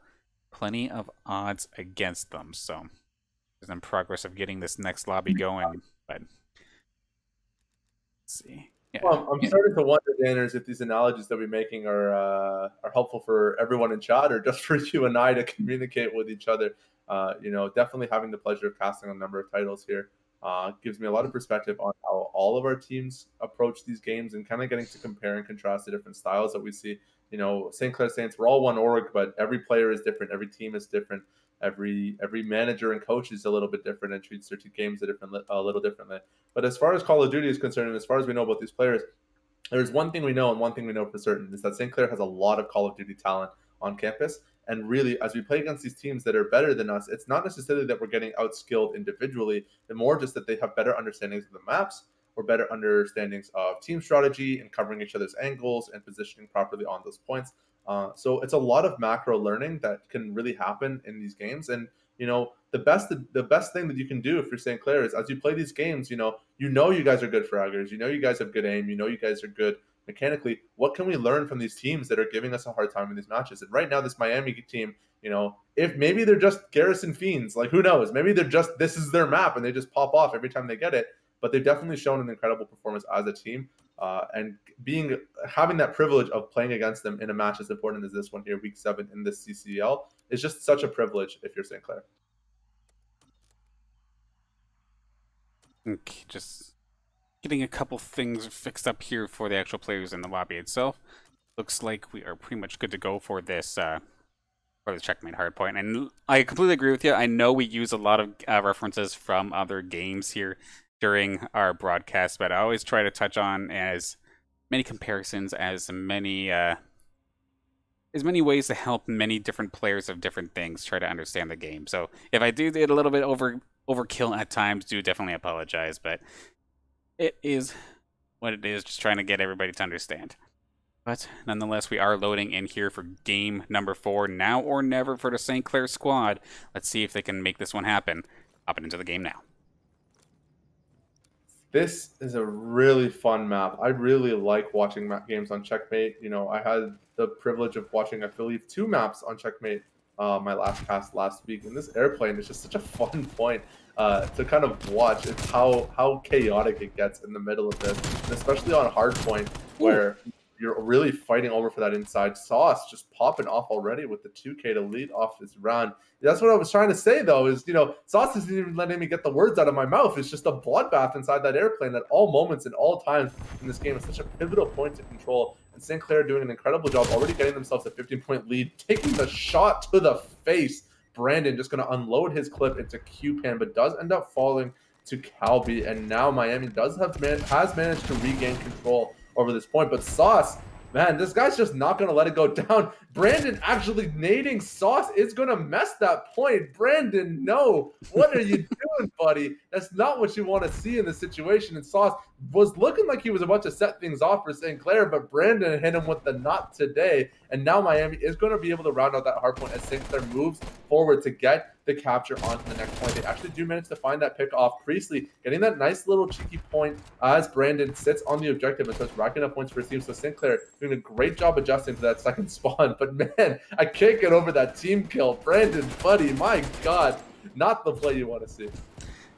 plenty of odds against them. So there's in progress of getting this next lobby going, but let's see. Yeah. Well, I'm starting to wonder, Danners, if these analogies that we're making are helpful for everyone in chat or just for you and I to communicate with each other. Definitely having the pleasure of casting a number of titles here gives me a lot of perspective on how all of our teams approach these games and kind of getting to compare and contrast the different styles that we see. St. Clair Saints, we're all one org, but every player is different. Every team is different. Every manager and coach is a little bit different and treats their two games a little differently. But as far as Call of Duty is concerned, and as far as we know about these players, there's one thing we know, and one thing we know for certain is that St. Clair has a lot of Call of Duty talent on campus. And really, as we play against these teams that are better than us, it's not necessarily that we're getting outskilled individually, but more just that they have better understandings of the maps or better understandings of team strategy and covering each other's angles and positioning properly on those points. So it's a lot of macro learning that can really happen in these games. And the best thing that you can do if you're St. Clair is as you play these games, you guys are good fraggers, you guys have good aim, you guys are good mechanically. What can we learn from these teams that are giving us a hard time in these matches? And right now, this Miami team, if maybe they're just Garrison Fiends, like who knows? Maybe this is their map and they just pop off every time they get it. But they've definitely shown an incredible performance as a team. And having that privilege of playing against them in a match as important as this one here, Week 7 in this CCL, is just such a privilege if you're St. Clair. Okay, just getting a couple things fixed up here for the actual players in the lobby itself. Looks like we are pretty much good to go for this for the Checkmate hardpoint. And I completely agree with you. I know we use a lot of references from other games here during our broadcast, but I always try to touch on as many comparisons as many ways to help many different players of different things try to understand the game. So if I do get a little bit overkill at times, do definitely apologize, but it is what it is, just trying to get everybody to understand. But nonetheless, we are loading in here for game number 4, now or never for the St. Clair squad. Let's see if they can make this one happen. Hopping into the game now. This is a really fun map. I really like watching games on Checkmate. I had the privilege of watching, I believe, 2 maps on Checkmate my last cast last week. And this airplane is just such a fun point to kind of watch. It's how chaotic it gets in the middle of this, and especially on hardpoint where you're really fighting over for that inside. Sauce just popping off already with the 2K to lead off this round. That's what I was trying to say, though, is, Sauce isn't even letting me get the words out of my mouth. It's just a bloodbath inside that airplane at all moments and all times in this game. It's such a pivotal point to control. And St. Clair doing an incredible job, already getting themselves a 15-point lead, taking the shot to the face. Brandon just going to unload his clip into Q-Pan, but does end up falling to Calby. And now Miami has managed to regain control over this point. But Sauce, man, this guy's just not going to let it go down. Brandon actually nading Sauce is going to mess that point. Brandon, no. What are you doing, buddy? That's not what you want to see in this situation. And Sauce was looking like he was about to set things off for St. Clair, but Brandon hit him with the not today. And now Miami is going to be able to round out that hard point as St. Clair moves forward to get the capture onto the next point. They actually do manage to find that pick off. Priestley getting that nice little cheeky point as Brandon sits on the objective and starts racking up points for his team. So Sinclair doing a great job adjusting to that second spawn. But man, I can't get over that team kill. Brandon, buddy, my God, not the play you want to see.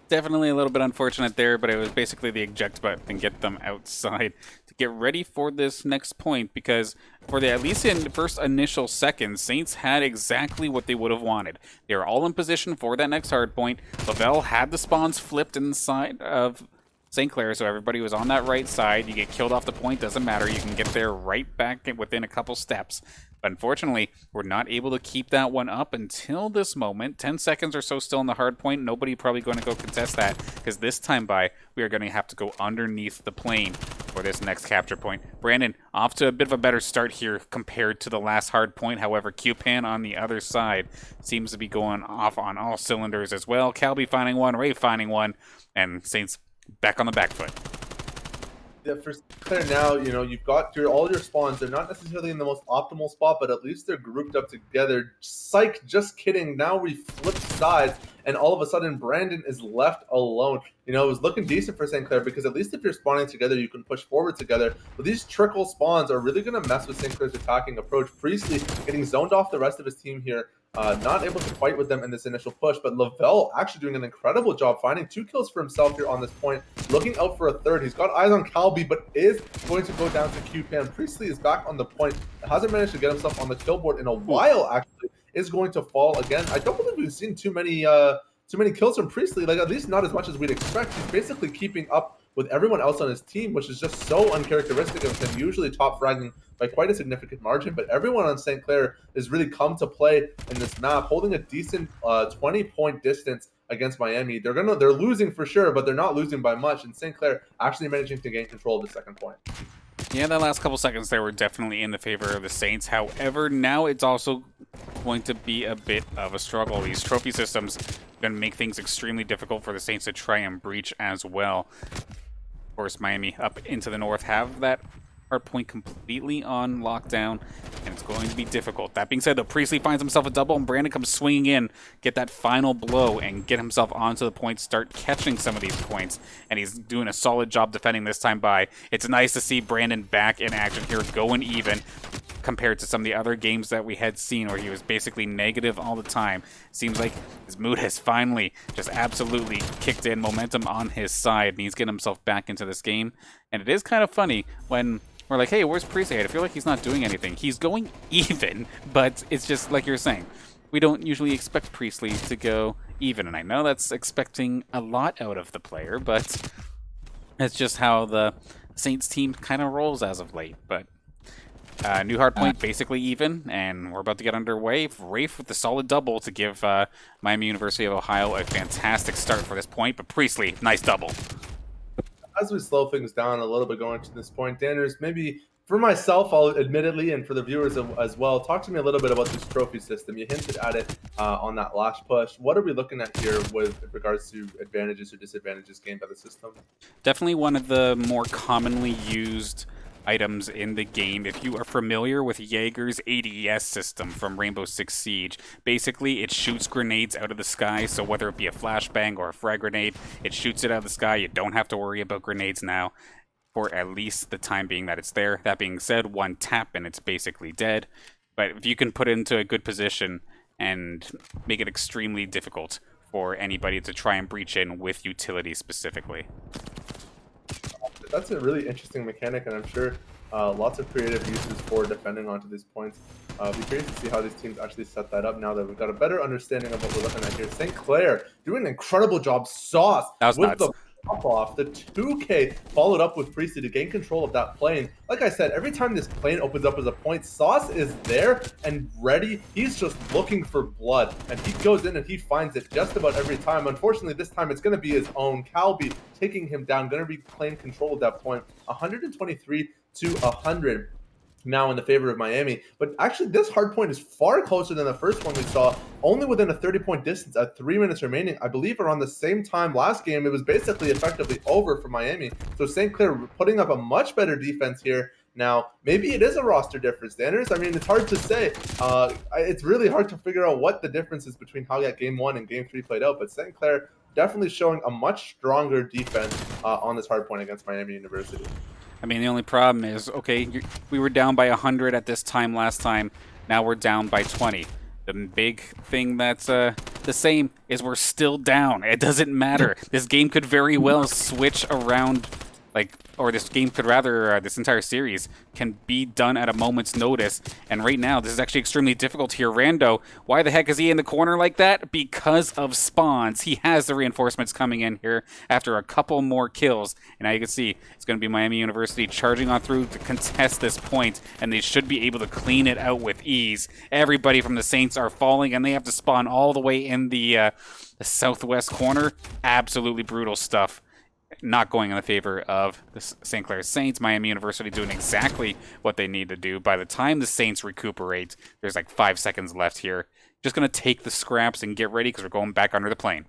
Definitely a little bit unfortunate there, but it was basically the eject button and get them outside to get ready for this next point, because for the at least in the first initial seconds, Saints had exactly what they would have wanted. They were all in position for that next hard point. Lavelle had the spawns flipped inside of St. Clair, so everybody was on that right side. You get killed off the point, doesn't matter. You can get there right back within a couple steps. But unfortunately, we're not able to keep that one up until this moment. 10 seconds or so still in the hard point. Nobody probably going to go contest that, because this time by, we are going to have to go underneath the plane for this next capture point. Brandon, off to a bit of a better start here compared to the last hard point. However, Q-Pan on the other side seems to be going off on all cylinders as well. Calby finding one, Ray finding one, and Saints back on the back foot. Yeah, for Clair now, you know, you've got all your spawns. They're not necessarily in the most optimal spot, but at least they're grouped up together. Psych, just kidding. Now we flip sides, and all of a sudden, Brandon is left alone. You know, it was looking decent for St. Clair, because at least if you're spawning together, you can push forward together. But these trickle spawns are really going to mess with St. Clair's attacking approach. Priestley getting zoned off the rest of his team here. Not able to fight with them in this initial push, but Lavelle actually doing an incredible job finding 2 kills for himself here on this point, looking out for a third. He's got eyes on Calby, but is going to go down to Q-Pan. Priestley is back on the point, hasn't managed to get himself on the kill board in a while, actually, is going to fall again. I don't believe we've seen too many kills from Priestley, like at least not as much as we'd expect. He's basically keeping up with everyone else on his team, which is just so uncharacteristic of him, usually top fragging by quite a significant margin. But everyone on St. Clair has really come to play in this map, holding a decent 20-point distance against Miami. They're losing for sure, but they're not losing by much, and St. Clair actually managing to gain control of the second point. Yeah, that last couple seconds there were definitely in the favor of the Saints. However, now it's also going to be a bit of a struggle. These trophy systems are going to make things extremely difficult for the Saints to try and breach as well. Of course, Miami up into the north have that hard point completely on lockdown, and it's going to be difficult. That being said, though, Priestley finds himself a double, and Brandon comes swinging in, get that final blow, and get himself onto the point, start catching some of these points, and he's doing a solid job defending this time by. It's nice to see Brandon back in action here, going even, compared to some of the other games that we had seen where he was basically negative all the time. Seems like his mood has finally just absolutely kicked in, momentum on his side, and he's getting himself back into this game. And it is kind of funny when we're like, hey, where's Priestley? I feel like he's not doing anything. He's going even, but it's just like you're saying. We don't usually expect Priestley to go even, and I know that's expecting a lot out of the player, but it's just how the Saints team kind of rolls as of late. But new hard point, basically even, and we're about to get underway. Rafe with the solid double to give Miami University of Ohio a fantastic start for this point, but Priestley, nice double. As we slow things down a little bit going to this point, Danners, maybe for myself, I'll admittedly, and for the viewers as well, talk to me a little bit about this trophy system. You hinted at it on that last push. What are we looking at here with regards to advantages or disadvantages gained by the system? Definitely one of the more commonly used items in the game. If you are familiar with Jaeger's ADS system from Rainbow Six Siege, basically it shoots grenades out of the sky, so whether it be a flashbang or a frag grenade, it shoots it out of the sky. You don't have to worry about grenades now, for at least the time being that it's there. That being said, one tap and it's basically dead. But if you can put it into a good position and make it extremely difficult for anybody to try and breach in with utility specifically. That's a really interesting mechanic, and I'm sure lots of creative uses for defending onto these points. Be curious to see how these teams actually set that up now that we've got a better understanding of what we're looking at here. St. Clair doing an incredible job. Sauce with nuts. The pop off. The 2K followed up with Priestley to gain control of that plane. Like I said, every time this plane opens up as a point, Sauce is there and ready. He's just looking for blood, and he goes in and he finds it just about every time. Unfortunately, this time it's going to be his own. Calby taking him down, going to reclaim control of that point. 123 to 100. Now in the favor of Miami, but actually this hard point is far closer than the first one we saw, only within a 30-point distance at 3 minutes remaining. I believe around the same time last game, it was basically effectively over for Miami. So St. Clair putting up a much better defense here. Now, maybe it is a roster difference, Danners. I mean, it's hard to say. It's really hard to figure out what the difference is between how that Game 1 and Game 3 played out, but St. Clair definitely showing a much stronger defense on this hardpoint against Miami University. I mean, the only problem is, okay, we were down by 100 at this time last time. Now we're down by 20. The big thing that's the same is we're still down. It doesn't matter. This game could very well switch around, or this game could rather, this entire series can be done at a moment's notice. And right now, this is actually extremely difficult here. Rando, why the heck is he in the corner like that? Because of spawns. He has the reinforcements coming in here after a couple more kills. And now you can see it's going to be Miami University charging on through to contest this point, and they should be able to clean it out with ease. Everybody from the Saints are falling, and they have to spawn all the way in the southwest corner. Absolutely brutal stuff. Not going in the favor of the St. Clair Saints. Miami University doing exactly what they need to do. By the time the Saints recuperate, there's like 5 seconds left here. Just going to take the scraps and get ready because we're going back under the plane.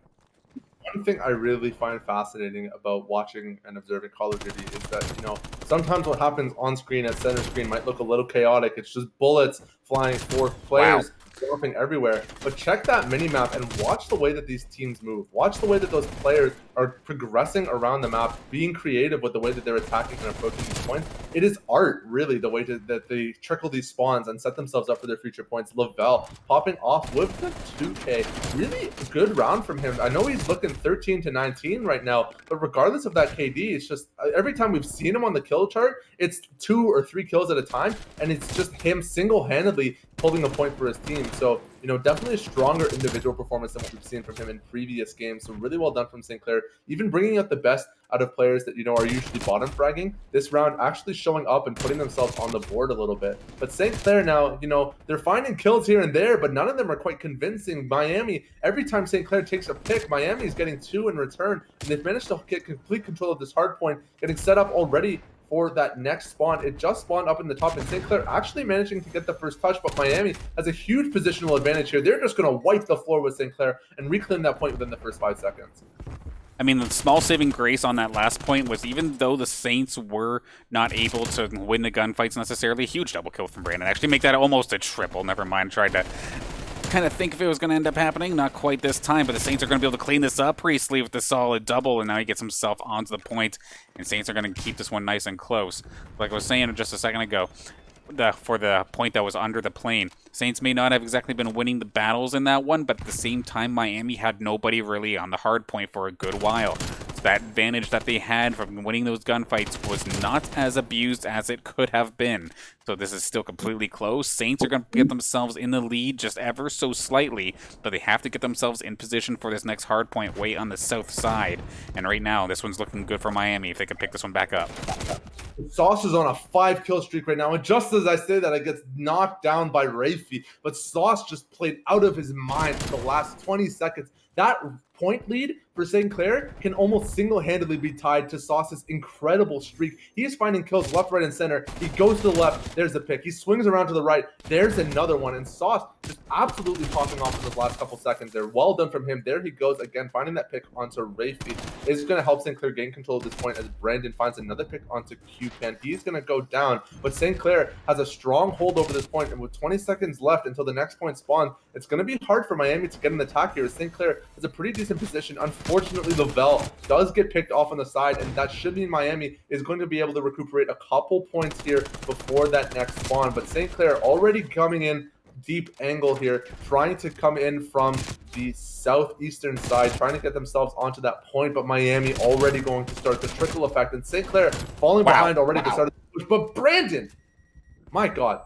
One thing I really find fascinating about watching and observing Call of Duty is that, sometimes what happens on screen at center screen might look a little chaotic. It's just bullets flying for players. Wow. Jumping everywhere, but check that mini-map and watch the way that these teams move. Watch the way that those players are progressing around the map, being creative with the way that they're attacking and approaching these points. It is art, really, the way that they trickle these spawns and set themselves up for their future points. Lavelle popping off with the 2K. Really good round from him. I know he's looking 13-19 right now, but regardless of that KD, it's just every time we've seen him on the kill chart, it's 2 or 3 kills at a time, and it's just him single-handedly holding a point for his team. So, definitely a stronger individual performance than what we've seen from him in previous games. So really well done from St. Clair. Even bringing out the best out of players that, are usually bottom fragging. This round actually showing up and putting themselves on the board a little bit. But St. Clair now, they're finding kills here and there, but none of them are quite convincing. Miami, every time St. Clair takes a pick, Miami is getting 2 in return. And they've managed to get complete control of this hard point, getting set up already for that next spawn. It just spawned up in the top, and St. Clair actually managing to get the first touch, but Miami has a huge positional advantage here. They're just going to wipe the floor with St. Clair and reclaim that point within the first 5 seconds. I mean, the small saving grace on that last point was even though the Saints were not able to win the gunfights necessarily, a huge double kill from Brandon. Actually make that almost a triple. Never mind, tried to kind of think if it was going to end up happening. Not quite this time, but the Saints are going to be able to clean this up. Priestley with the solid double, and now he gets himself onto the point, and Saints are going to keep this one nice and close. Like I was saying just a second ago, for the point that was under the plane, Saints may not have exactly been winning the battles in that one, but at the same time, Miami had nobody really on the hard point for a good while. So that advantage that they had from winning those gunfights was not as abused as it could have been. So this is still completely close. Saints are going to get themselves in the lead just ever so slightly, but they have to get themselves in position for this next hard point way on the south side. And right now, this one's looking good for Miami if they can pick this one back up. Sauce is on a 5-kill streak right now, and just as I say that, it gets knocked down by Rafi. But Sauce just played out of his mind for the last 20 seconds. That point lead for St. Clair can almost single-handedly be tied to Sauce's incredible streak. He is finding kills left, right, and center. He goes to the left. There's a pick. He swings around to the right. There's another one. And Sauce just absolutely popping off in those last couple seconds there. Well done from him. There he goes again, finding that pick onto Rafi. Is going to help St. Clair gain control at this point as Brandon finds another pick onto Q-Pen. He's going to go down, but St. Clair has a strong hold over this point, and with 20 seconds left until the next point spawns, it's going to be hard for Miami to get an attack here. St. Clair has a pretty decent position. Unfortunately, Lavelle does get picked off on the side, and that should mean Miami is going to be able to recuperate a couple points here before that next spawn. But St. Clair already coming in deep angle here, trying to come in from the southeastern side, trying to get themselves onto that point, but Miami already going to start the trickle effect, and St. Clair falling behind already to start the push. But Brandon, my God,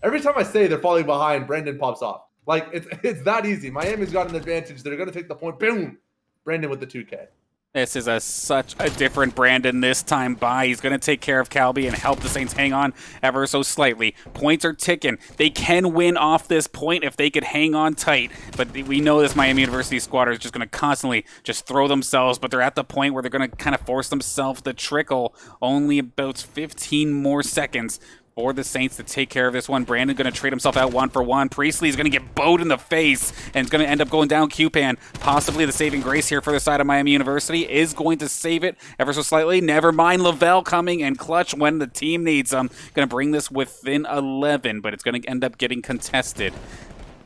every time I say they're falling behind, Brandon pops off. Like, it's that easy. Miami's got an advantage. They're going to take the point. Boom! Brandon with the 2K. This is such a different Brandon this time by. He's going to take care of Calby and help the Saints hang on ever so slightly. Points are ticking. They can win off this point if they could hang on tight. But we know this Miami University squad is just going to constantly just throw themselves. But they're at the point where they're going to kind of force themselves to trickle. Only about 15 more seconds for the Saints to take care of this one. Brandon going to trade himself out 1-for-1. Priestley's going to get bowed in the face and is going to end up going down Q-Pan. Possibly the saving grace here for the side of Miami University is going to save it ever so slightly. Never mind, Lavelle coming and clutch when the team needs him. Going to bring this within 11, but it's going to end up getting contested.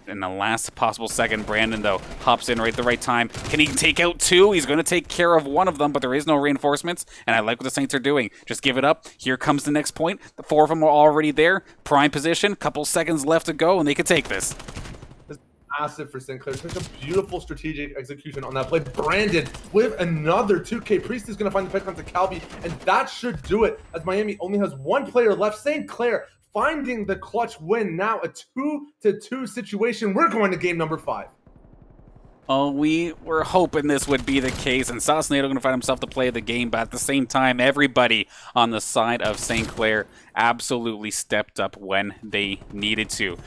In the last possible second, Brandon, though, hops in right at the right time. Can he take out two? He's going to take care of one of them, but there is no reinforcements, and I like what the Saints are doing. Just give it up. Here comes the next point. The four of them are already there. Prime position. Couple seconds left to go, and they can take this. Massive for St. Clair. Such a beautiful strategic execution on that play. Brandon with another 2K. Priest is going to find the pick onto Calvi, and that should do it, as Miami only has one player left. St. Clair finding the clutch win. Now a 2-2 situation. We're going to game number 5. Oh, we were hoping this would be the case, and Saucenato going to find himself to play the game, but at the same time, everybody on the side of St. Clair absolutely stepped up when they needed to.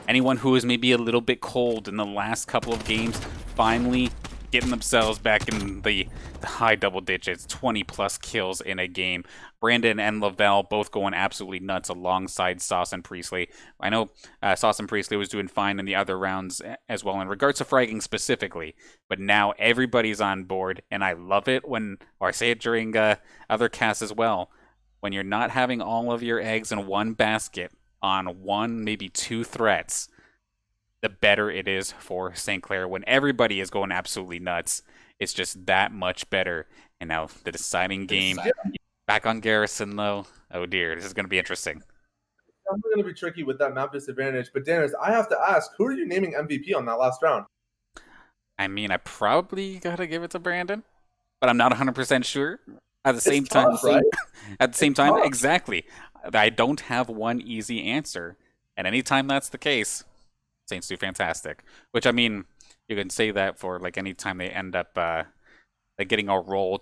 Anyone who was maybe a little bit cold in the last couple of games finally getting themselves back in the high double digits, 20-plus kills in a game. Brandon and Lavelle both going absolutely nuts alongside Sauce and Priestley. I know Sauce and Priestley was doing fine in the other rounds as well in regards to fragging specifically, but now everybody's on board, and I love it when, or I say it during other casts as well, when you're not having all of your eggs in one basket on one, maybe two threats, the better it is for St. Clair. When everybody is going absolutely nuts, it's just that much better. And now the deciding game, back on Garrison, though. Oh, dear. This is going to be interesting. It's going to be tricky with that map disadvantage. But, Dennis, I have to ask, who are you naming MVP on that last round? I mean, I probably got to give it to Brandon, but I'm not 100% sure. At the same time, right? At the same time, exactly. I don't have one easy answer. And anytime that's the case, Saints do fantastic. Which, I mean, you can say that for like any time they end up like getting a roll,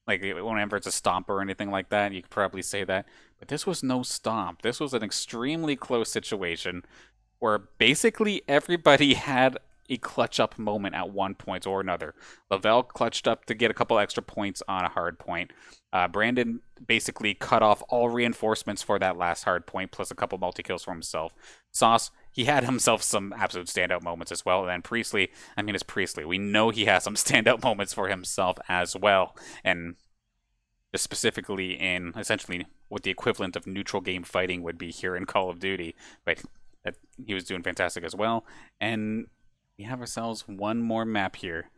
like whenever it's a stomp or anything like that, you could probably say that. But this was no stomp. This was an extremely close situation where basically everybody had a clutch up moment at one point or another. Lavelle clutched up to get a couple extra points on a hard point. Brandon basically cut off all reinforcements for that last hard point, plus a couple multi-kills for himself. Sauce, he had himself some absolute standout moments as well. And then Priestley, I mean, it's Priestley. We know he has some standout moments for himself as well. And just specifically in essentially what the equivalent of neutral game fighting would be here in Call of Duty. But he was doing fantastic as well. And we have ourselves one more map here.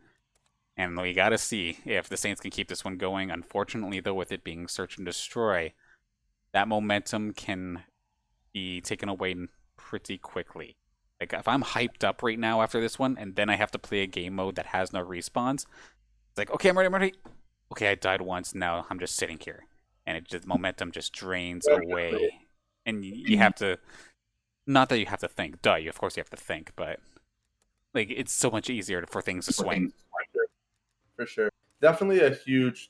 And we got to see if the Saints can keep this one going. Unfortunately, though, with it being search and destroy, that momentum can be taken away pretty quickly. Like, if I'm hyped up right now after this one, and then I have to play a game mode that has no respawns, it's like, okay, I'm ready. Okay, I died once, now I'm just sitting here. And momentum just drains away. And you have to, not that you have to think, of course you have to think, but like, it's so much easier for things to swing. For sure. Definitely a huge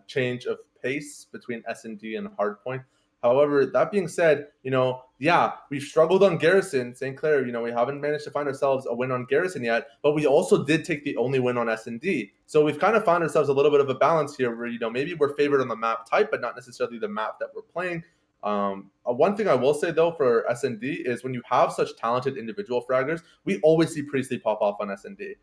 change of pace between S&D and Hardpoint. However, that being said, we've struggled on Garrison. St. Clair, we haven't managed to find ourselves a win on Garrison yet, but we also did take the only win on S&D. So we've kind of found ourselves a little bit of a balance here where, maybe we're favored on the map type, but not necessarily the map that we're playing. One thing I will say, though, for S&D is when you have such talented individual fraggers, we always see Priestley pop off on S&D.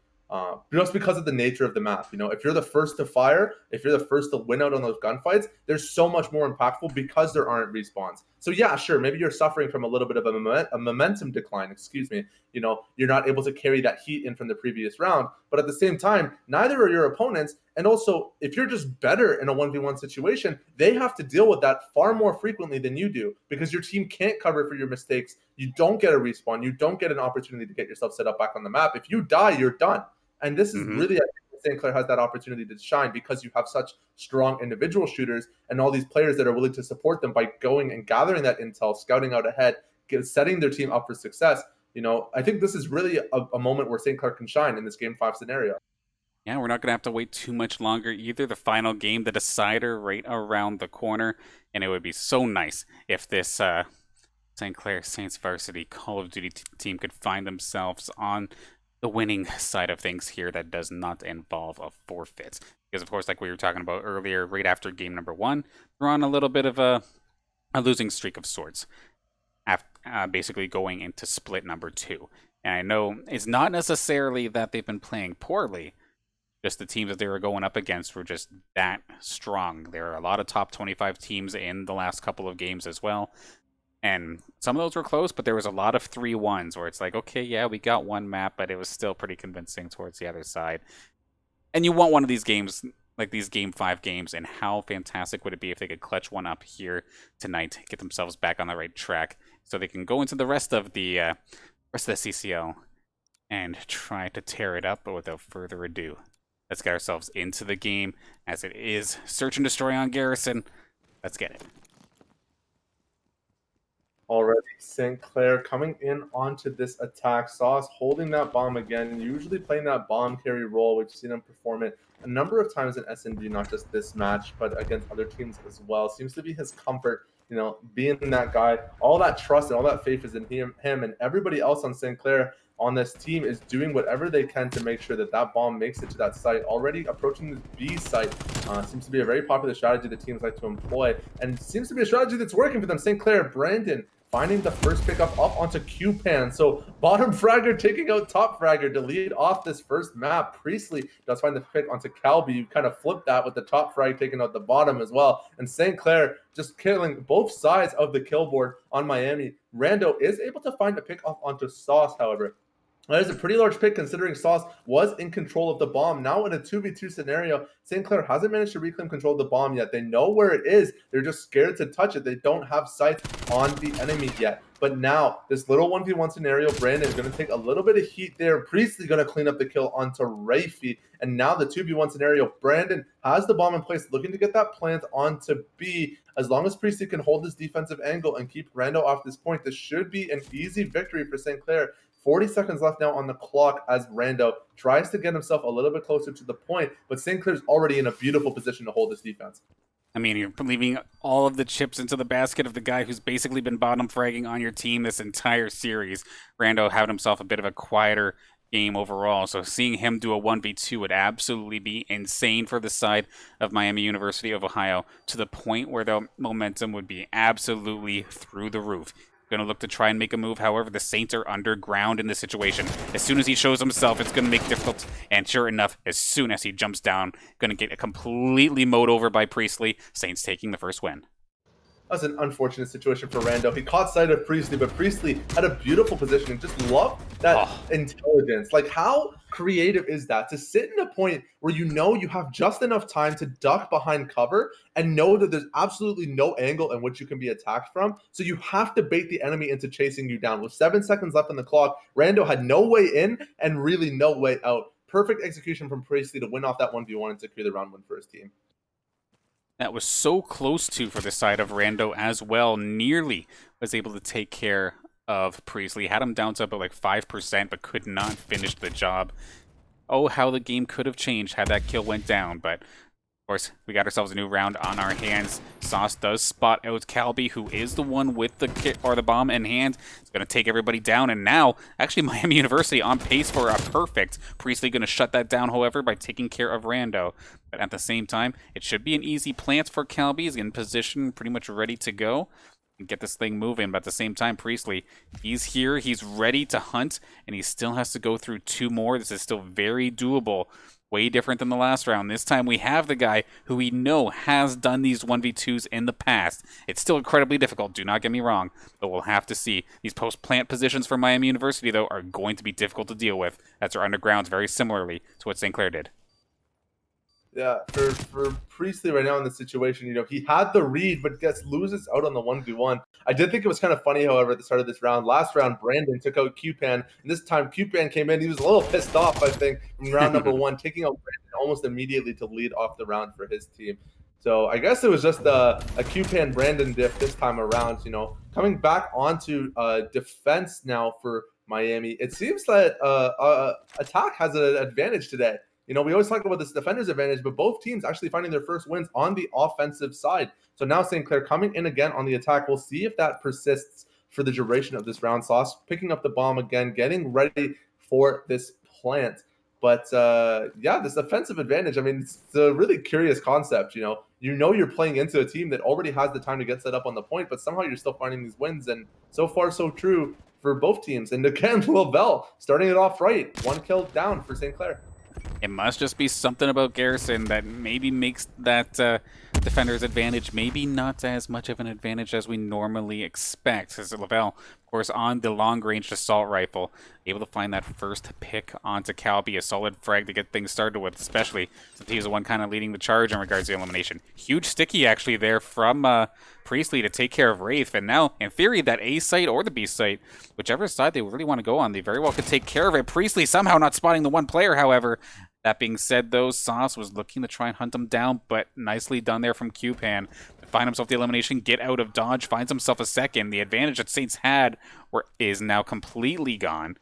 Just because of the nature of the map. If you're the first to fire, if you're the first to win out on those gunfights, there's so much more impactful because there aren't respawns. So yeah, sure, maybe you're suffering from a little bit of a momentum decline, you're not able to carry that heat in from the previous round, but at the same time, neither are your opponents. And also, if you're just better in a 1v1 situation, they have to deal with that far more frequently than you do because your team can't cover for your mistakes. You don't get a respawn. You don't get an opportunity to get yourself set up back on the map. If you die, you're done. And this is really, I think, St. Clair has that opportunity to shine because you have such strong individual shooters and all these players that are willing to support them by going and gathering that intel, scouting out ahead, setting their team up for success. I think this is really a moment where St. Clair can shine in this Game 5 scenario. Yeah, we're not going to have to wait too much longer either. The final game, the decider, right around the corner. And it would be so nice if this St. Clair Saints varsity Call of Duty team could find themselves on the winning side of things here that does not involve a forfeit. Because, of course, like we were talking about earlier, right after game number 1, they're on a little bit of a a losing streak of sorts, basically going into split number 2. And I know it's not necessarily that they've been playing poorly, just the teams that they were going up against were just that strong. There are a lot of top 25 teams in the last couple of games as well. And some of those were close, but there was a lot of 3-1s where it's like, okay, yeah, we got one map, but it was still pretty convincing towards the other side. And you want one of these games, like these Game 5 games, and how fantastic would it be if they could clutch one up here tonight, get themselves back on the right track, so they can go into the rest of the CCL and try to tear it up. But without further ado, let's get ourselves into the game, as it is search and destroy on Garrison. Let's get it. Already, St. Clair coming in onto this attack. Sauce holding that bomb again, usually playing that bomb carry role. We've seen him perform it a number of times in SNG, not just this match, but against other teams as well. Seems to be his comfort, being that guy. All that trust and all that faith is in him, and everybody else on St. Clair on this team is doing whatever they can to make sure that that bomb makes it to that site. Already approaching the B site seems to be a very popular strategy that teams like to employ, and seems to be a strategy that's working for them. St. Clair, Brandon finding the first pickup up onto Q-Pan. So bottom fragger taking out top fragger to lead off this first map. Priestley does find the pick onto Calby. You kind of flip that with the top frag taking out the bottom as well. And St. Clair just killing both sides of the kill board on Miami. Rando is able to find a pick off onto Sauce, however. That is a pretty large pick considering Sauce was in control of the bomb. Now in a 2v2 scenario, St. Clair hasn't managed to reclaim control of the bomb yet. They know where it is. They're just scared to touch it. They don't have sights on the enemy yet. But now, this little 1v1 scenario, Brandon is going to take a little bit of heat there. Priestley going to clean up the kill onto Rafey. And now the 2v1 scenario, Brandon has the bomb in place, looking to get that plant onto B. As long as Priestley can hold this defensive angle and keep Rando off this point, this should be an easy victory for St. Clair. 40 seconds left now on the clock as Rando tries to get himself a little bit closer to the point, but St. Clair's already in a beautiful position to hold this defense. I mean, you're leaving all of the chips into the basket of the guy who's basically been bottom fragging on your team this entire series. Rando having himself a bit of a quieter game overall, so seeing him do a 1v2 would absolutely be insane for the side of Miami University of Ohio, to the point where the momentum would be absolutely through the roof. Going to look to try and make a move. However, the Saints are underground in this situation. As soon as he shows himself, it's going to make it difficult. And sure enough, as soon as he jumps down, going to get completely mowed over by Priestley. Saints taking the first win. That was an unfortunate situation for Rando. He caught sight of Priestley, but Priestley had a beautiful position and just loved that intelligence. Like, how creative is that? To sit in a point where you have just enough time to duck behind cover and know that there's absolutely no angle in which you can be attacked from. So you have to bait the enemy into chasing you down. With 7 seconds left on the clock, Rando had no way in and really no way out. Perfect execution from Priestley to win off that 1v1 and secure the round win for his team. That was so close to for the side of Rando as well. Nearly was able to take care of Priestley. Had him down to about like 5%, but could not finish the job. Oh, how the game could have changed had that kill went down. But, of course, we got ourselves a new round on our hands. Sauce does spot out Calby, who is the one with the bomb in hand. It's going to take everybody down. And now, actually, Miami University on pace for a perfect. Priestley going to shut that down, however, by taking care of Rando. But at the same time, it should be an easy plant for Calby. He's in position, pretty much ready to go and get this thing moving. But at the same time, Priestley, he's here, he's ready to hunt, and he still has to go through 2 more. This is still very doable. Way different than the last round. This time we have the guy who we know has done these 1v2s in the past. It's still incredibly difficult, do not get me wrong, but we'll have to see. These post-plant positions for Miami University, though, are going to be difficult to deal with, as their undergrounds very similarly to what St. Clair did. Yeah, for Priestley right now in this situation, he had the read, but loses out on the 1v1. I did think it was kind of funny, however, at the start of this round. Last round, Brandon took out Q-Pan, and this time Q-Pan came in. He was a little pissed off, I think, from round number 1, taking out Brandon almost immediately to lead off the round for his team. So I guess it was just a Q-Pan Brandon diff this time around. Coming back onto defense now for Miami. It seems that attack has an advantage today. We always talk about this defender's advantage, but both teams actually finding their first wins on the offensive side. So now St. Clair coming in again on the attack. We'll see if that persists for the duration of this round. Sauce picking up the bomb again, getting ready for this plant. But yeah, this offensive advantage, I mean, it's a really curious concept. You're playing into a team that already has the time to get set up on the point, but somehow you're still finding these wins. And so far, so true for both teams. And again, Lavelle starting it off right. 1 kill down for St. Clair. It must just be something about Garrison that maybe makes that defender's advantage maybe not as much of an advantage as we normally expect. As Lavelle, of course, on the long-range assault rifle, able to find that first pick onto Calby, a solid frag to get things started with, especially since he's the one kind of leading the charge in regards to elimination. Huge sticky, actually, there from Priestley to take care of Wraith, and now, in theory, that A site or the B site, whichever side they really want to go on, they very well could take care of it. Priestley somehow not spotting the one player, however. That being said, though, Sauce was looking to try and hunt him down, but nicely done there from Cupan. To find himself the elimination, get out of dodge, finds himself a second. The advantage that Saints had is now completely gone.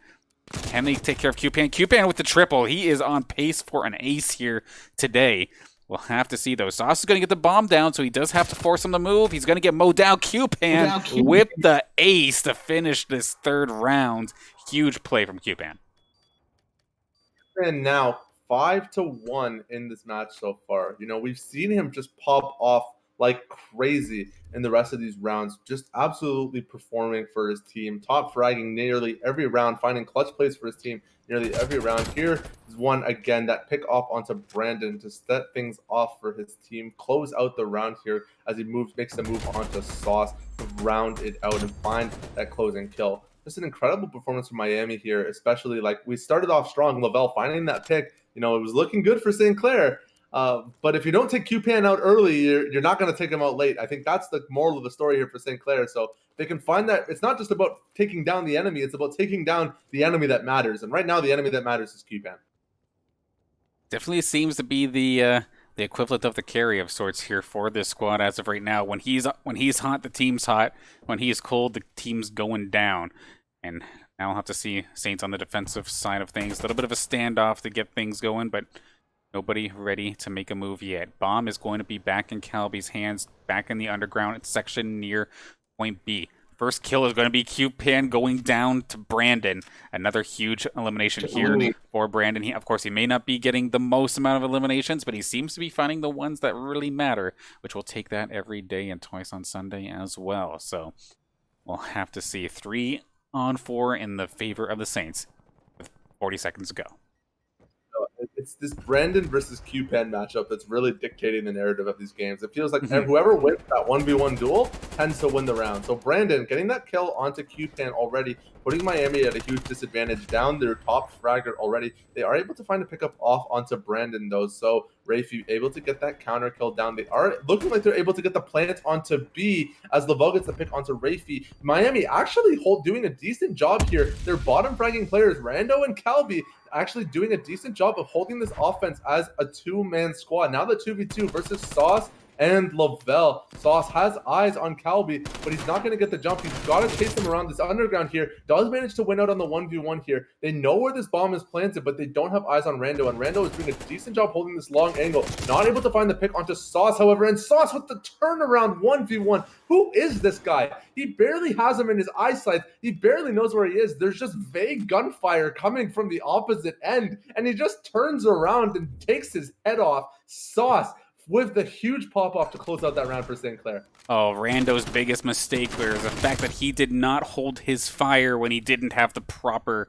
Can they take care of Cupan? Cupan with the triple. He is on pace for an ace here today. We'll have to see, though. Sauce is going to get the bomb down, so he does have to force him to move. He's going to get mowed down. Cupan with the ace to finish this third round. Huge play from Cupan. And now 5-1 in this match so far. We've seen him just pop off like crazy in the rest of these rounds, just absolutely performing for his team, top fragging nearly every round, finding clutch plays for his team nearly every round. Here is one again, that pick off onto Brandon to set things off for his team, close out the round here as he makes a move onto Sauce to round it out and find that closing kill. Just an incredible performance from Miami here, especially like we started off strong. Lavelle finding that pick, it was looking good for St. Clair. But if you don't take Cupan out early, you're not going to take him out late. I think that's the moral of the story here for St. Clair. So they can find that it's not just about taking down the enemy, it's about taking down the enemy that matters. And right now, the enemy that matters is Cupan. Definitely seems to be the equivalent of the carry of sorts here for this squad as of right now. When he's hot, the team's hot. When he's cold, the team's going down. And now we'll have to see Saints on the defensive side of things. A little bit of a standoff to get things going, but nobody ready to make a move yet. Bomb is going to be back in Calby's hands, back in the underground section near point B. First kill is going to be Cupan going down to Brandon. Another huge elimination here for Brandon. Of course, he may not be getting the most amount of eliminations, but he seems to be finding the ones that really matter, which will take that every day and twice on Sunday as well. So we'll have to see. 3-on-4 in the favor of the Saints with 40 seconds to go. It's this Brandon versus Cupan matchup that's really dictating the narrative of these games. It feels like whoever wins that 1v1 duel tends to win the round. So Brandon getting that kill onto Cupan already, putting Miami at a huge disadvantage, down their top fragger already. They are able to find a pickup off onto Brandon, though. So Rafi able to get that counter kill down. They are looking like they're able to get the plant onto B as Lavelle gets the pick onto Rafi. Miami actually doing a decent job here. Their bottom fragging players, Rando and Calby, actually doing a decent job of holding this offense as a two-man squad. Now the 2v2 versus Sauce and Lavelle. Sauce has eyes on Calby, but he's not going to get the jump. He's got to chase him around this underground here. Does manage to win out on the 1v1 here. They know where this bomb is planted, but they don't have eyes on Rando, and Rando is doing a decent job holding this long angle. Not able to find the pick onto Sauce, however, and Sauce with the turnaround 1v1. Who is this guy? He barely has him in his eyesight. He barely knows where he is. There's just vague gunfire coming from the opposite end, and he just turns around and takes his head off. Sauce with the huge pop-off to close out that round for St. Clair. Oh, Rando's biggest mistake there is the fact that he did not hold his fire when he didn't have the proper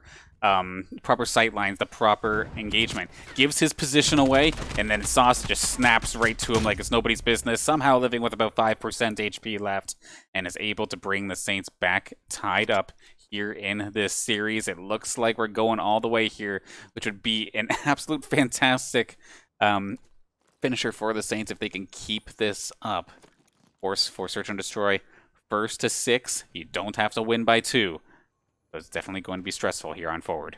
sight lines, the proper engagement. Gives his position away, and then Sauce just snaps right to him like it's nobody's business, somehow living with about 5% HP left, and is able to bring the Saints back tied up here in this series. It looks like we're going all the way here, which would be an absolute fantastic finisher for the Saints if they can keep this up. Force for Search and Destroy, 1st to 6. You don't have to win by 2. But it's definitely going to be stressful here on forward.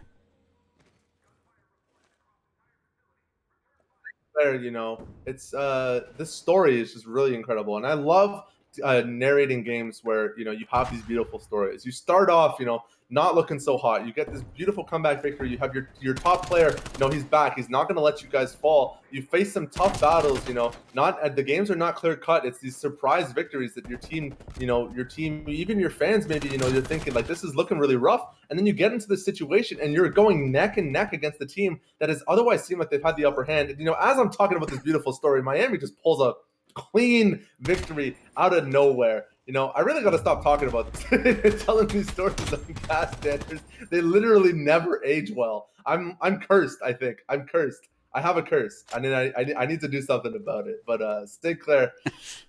It's this story is just really incredible, and I love narrating games where, you know, you have these beautiful stories. You start off, you know, not looking so hot. You get this beautiful comeback victory. You have your top player, you know, he's back. He's not going to let you guys fall. You face some tough battles, you know, not the games are not clear cut. It's these surprise victories that your team, you know, even your fans, maybe, you know, you're thinking like, this is looking really rough. And then you get into this situation and you're going neck and neck against the team that has otherwise seemed like they've had the upper hand. And, you know, as I'm talking about this beautiful story, Miami just pulls a clean victory out of nowhere. You know, I really got to stop talking about this. Telling these stories on cast standards. They literally never age well. I'm cursed, I think. I'm cursed. I have a curse. I mean, I need to do something about it. But St. Clair,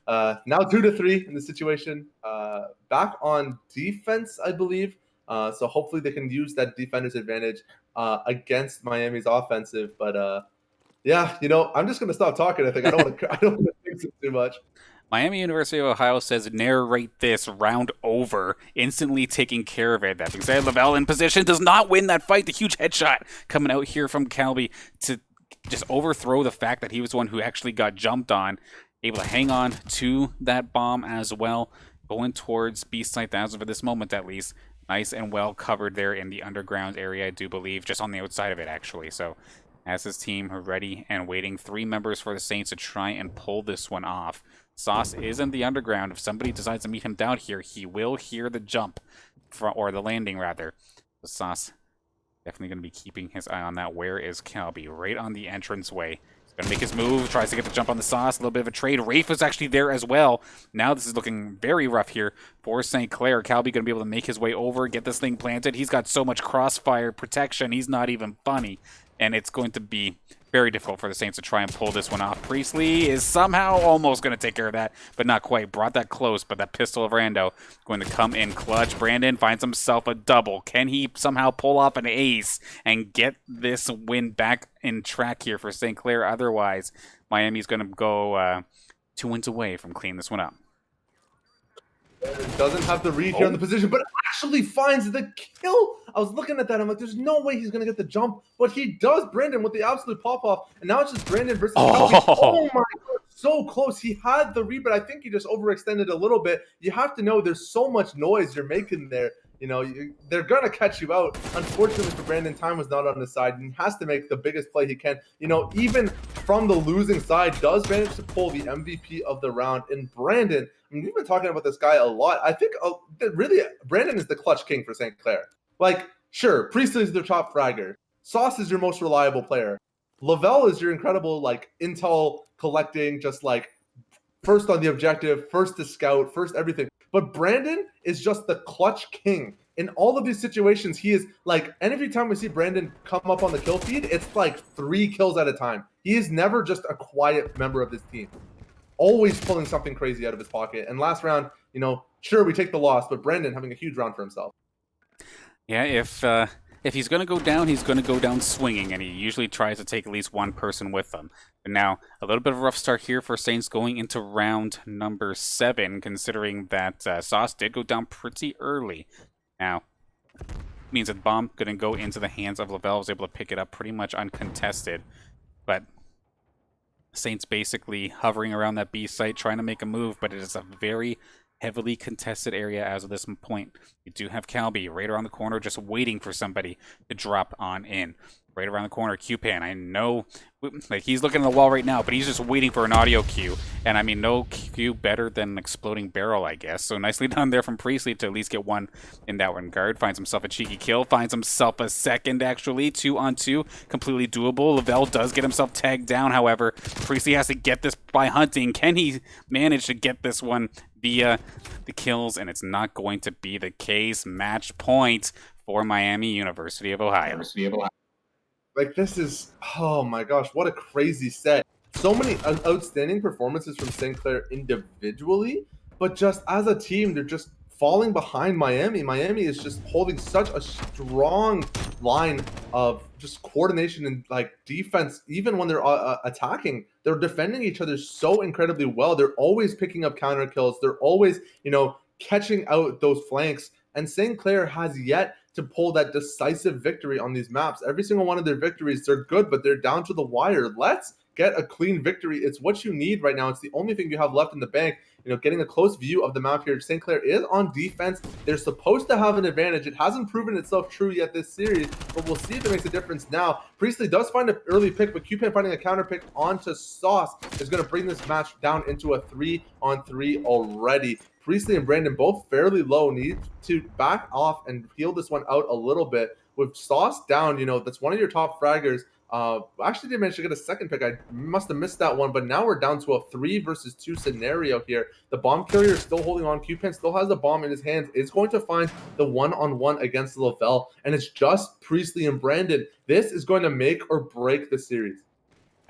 now 2-3 in the situation. Back on defense, I believe. So hopefully they can use that defender's advantage against Miami's offensive. But yeah, you know, I'm just gonna stop talking. I think I don't want to think too much. Miami University of Ohio says narrate this round over, instantly taking care of it. That being said, Lavelle in position does not win that fight. The huge headshot coming out here from Calby to just overthrow the fact that he was the one who actually got jumped on, able to hang on to that bomb as well, going towards B-site as of this moment at least. Nice and well covered there in the underground area, I do believe, just on the outside of it actually. So as his team ready and waiting, 3 members for the Saints to try and pull this one off. Sauce is in the underground. If somebody decides to meet him down here, he will hear the jump, or the landing rather. So Sauce definitely going to be keeping his eye on that. Where is Calby? Right on the entranceway. He's going to make his move, tries to get the jump on the Sauce. A little bit of a trade. Rafe was actually there as well. Now this is looking very rough here for St. Clair. Calby going to be able to make his way over, get this thing planted. He's got so much crossfire protection. He's not even funny. And it's going to be very difficult for the Saints to try and pull this one off. Priestley is somehow almost going to take care of that, but not quite. Brought that close, but that pistol of Rando going to come in clutch. Brandon finds himself a double. Can he somehow pull off an ace and get this win back in track here for St. Clair? Otherwise, Miami's going to go 2 wins away from cleaning this one up. Doesn't have the read here on the position, but actually finds the kill. I was looking at that. I'm like, there's no way he's going to get the jump, but he does. Brandon with the absolute pop-off, and now it's just Brandon versus Calby. Oh my God, so close. He had the read, but I think he just overextended a little bit. You have to know there's so much noise you're making there. You know, they're going to catch you out. Unfortunately for Brandon, time was not on his side, and he has to make the biggest play he can. You know, even from the losing side, does manage to pull the MVP of the round. And Brandon, I mean, we've been talking about this guy a lot. I think really Brandon is the clutch king for St. Clair. Like, sure, Priestley is their top fragger. Sauce is your most reliable player. Lavelle is your incredible, like, intel collecting, just like first on the objective, first to scout, first everything. But Brandon is just the clutch king. In all of these situations, he is like, and every time we see Brandon come up on the kill feed, it's like 3 kills at a time. He is never just a quiet member of this team. Always pulling something crazy out of his pocket. And last round, you know, sure, we take the loss, but Brandon having a huge round for himself. Yeah, if he's going to go down, he's going to go down swinging, and he usually tries to take at least one person with him. But now, a little bit of a rough start here for Saints going into round number 7, considering that Sauce did go down pretty early. Now, means that the bomb going to go into the hands of Lavelle, was able to pick it up pretty much uncontested. But Saints basically hovering around that B site, trying to make a move, but it is a very heavily contested area as of this point. You do have Calby right around the corner, just waiting for somebody to drop on in. Right around the corner, Q-Pan. I know, like, he's looking at the wall right now, but he's just waiting for an audio cue. And I mean, no cue better than an exploding barrel, I guess. So nicely done there from Priestley to at least get one in that one guard. Finds himself a cheeky kill. Finds himself a second, actually. 2-on-2. Completely doable. Lavelle does get himself tagged down, however. Priestley has to get this by hunting. Can he manage to get this one via the kills? And it's not going to be the case. Match point for Miami University of Ohio. Like, this is, oh my gosh, what a crazy set. So many outstanding performances from St. Clair individually, but just as a team, they're just falling behind Miami. Miami is just holding such a strong line of just coordination and like defense. Even when they're attacking, they're defending each other so incredibly well. They're always picking up counter kills. They're always, you know, catching out those flanks. And St. Clair has yet to pull that decisive victory on these maps. Every single one of their victories, they're good, but they're down to the wire. Let's get a clean victory. It's what you need right now. It's the only thing you have left in the bank. Getting a close view of the map here. St. Clair is on defense. They're supposed to have an advantage. It hasn't proven itself true yet this series, but we'll see if it makes a difference now. Priestley does find an early pick, but QPan finding a counter pick onto Sauce is going to bring this match down into a 3-on-3 already. Priestley and Brandon both fairly low, need to back off and heal this one out a little bit. With Sauce down, that's one of your top fraggers. Actually didn't manage to get a second pick. I must have missed that one, but now we're down to a 3 versus 2 scenario here. The bomb carrier is still holding on. QPan still has the bomb in his hands. Is going to find the one-on-one against Lavelle, and it's just Priestley and Brandon. This is going to make or break the series.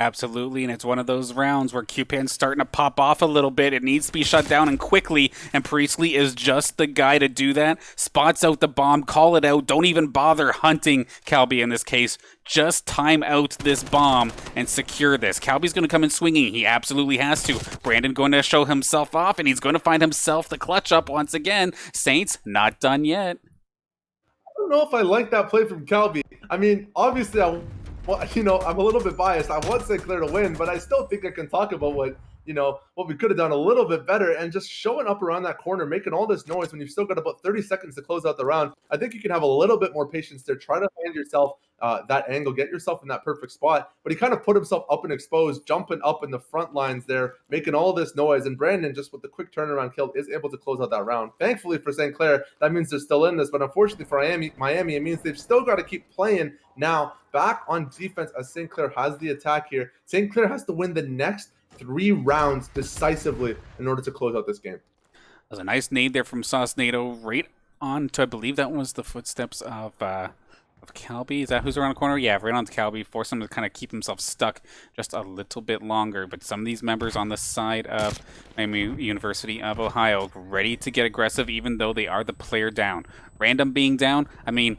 Absolutely, and it's one of those rounds where QPan's starting to pop off a little bit. It needs to be shut down and quickly, and Priestley is just the guy to do that. Spots out the bomb, call it out, don't even bother hunting Calby in this case. Just time out this bomb and secure this. Calby's going to come in swinging. He absolutely has to. Brandon going to show himself off, and he's going to find himself the clutch up once again. Saints, not done yet. I don't know if I like that play from Calby. I mean, obviously, I'm a little bit biased. I want St. Clair to win, but I still think I can talk about what we could have done a little bit better, and just showing up around that corner, making all this noise when you've still got about 30 seconds to close out the round. I think you can have a little bit more patience there. Try to find yourself that angle, get yourself in that perfect spot. But he kind of put himself up and exposed, jumping up in the front lines there, making all this noise. And Brandon, just with the quick turnaround kill, is able to close out that round. Thankfully for St. Clair, that means they're still in this. But unfortunately for Miami, it means they've still got to keep playing now back on defense as St. Clair has the attack here. St. Clair has to win the next 3 rounds decisively in order to close out this game. That was a nice nade there from Sauce Nato right on to, I believe that was the footsteps of Calby. Is that who's around the corner? Yeah, right on to Calby. Force him to kind of keep himself stuck just a little bit longer. But some of these members on the side of Miami University of Ohio ready to get aggressive even though they are the player down. Random being down, I mean,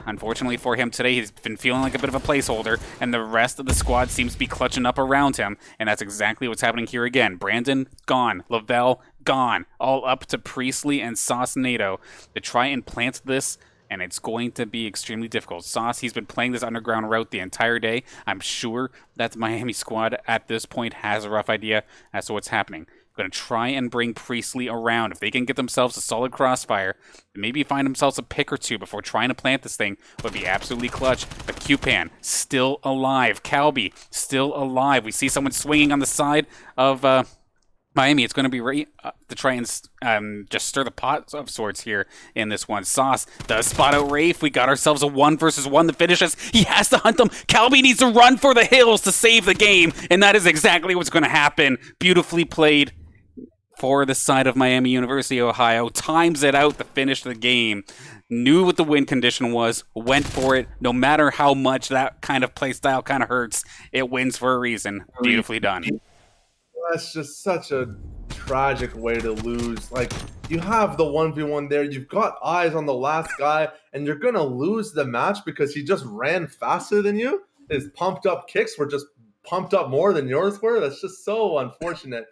unfortunately for him today, he's been feeling like a bit of a placeholder, and the rest of the squad seems to be clutching up around him, and that's exactly what's happening here again. Brandon, gone. Lavelle, gone. All up to Priestley and Sauce Nato to try and plant this, and it's going to be extremely difficult. Sauce, he's been playing this underground route the entire day. I'm sure that the Miami squad at this point has a rough idea as to what's happening. Going to try and bring Priestley around. If they can get themselves a solid crossfire, maybe find themselves a pick or two before trying to plant this thing, would be absolutely clutch. But QPan, still alive. Calby, still alive. We see someone swinging on the side of Miami. It's going to be right to try and just stir the pot of sorts here in this one. Sauce does spot out Rafe. We got ourselves a 1 versus 1 that finishes. He has to hunt them. Calby needs to run for the hills to save the game, and that is exactly what's going to happen. Beautifully played for the side of Miami University, Ohio. Times it out to finish the game. Knew what the win condition was. Went for it. No matter how much that kind of play style kind of hurts, it wins for a reason. Beautifully done. That's just such a tragic way to lose. Like, you have the 1v1 there. You've got eyes on the last guy, and you're going to lose the match because he just ran faster than you. His pumped up kicks were just pumped up more than yours were. That's just so unfortunate.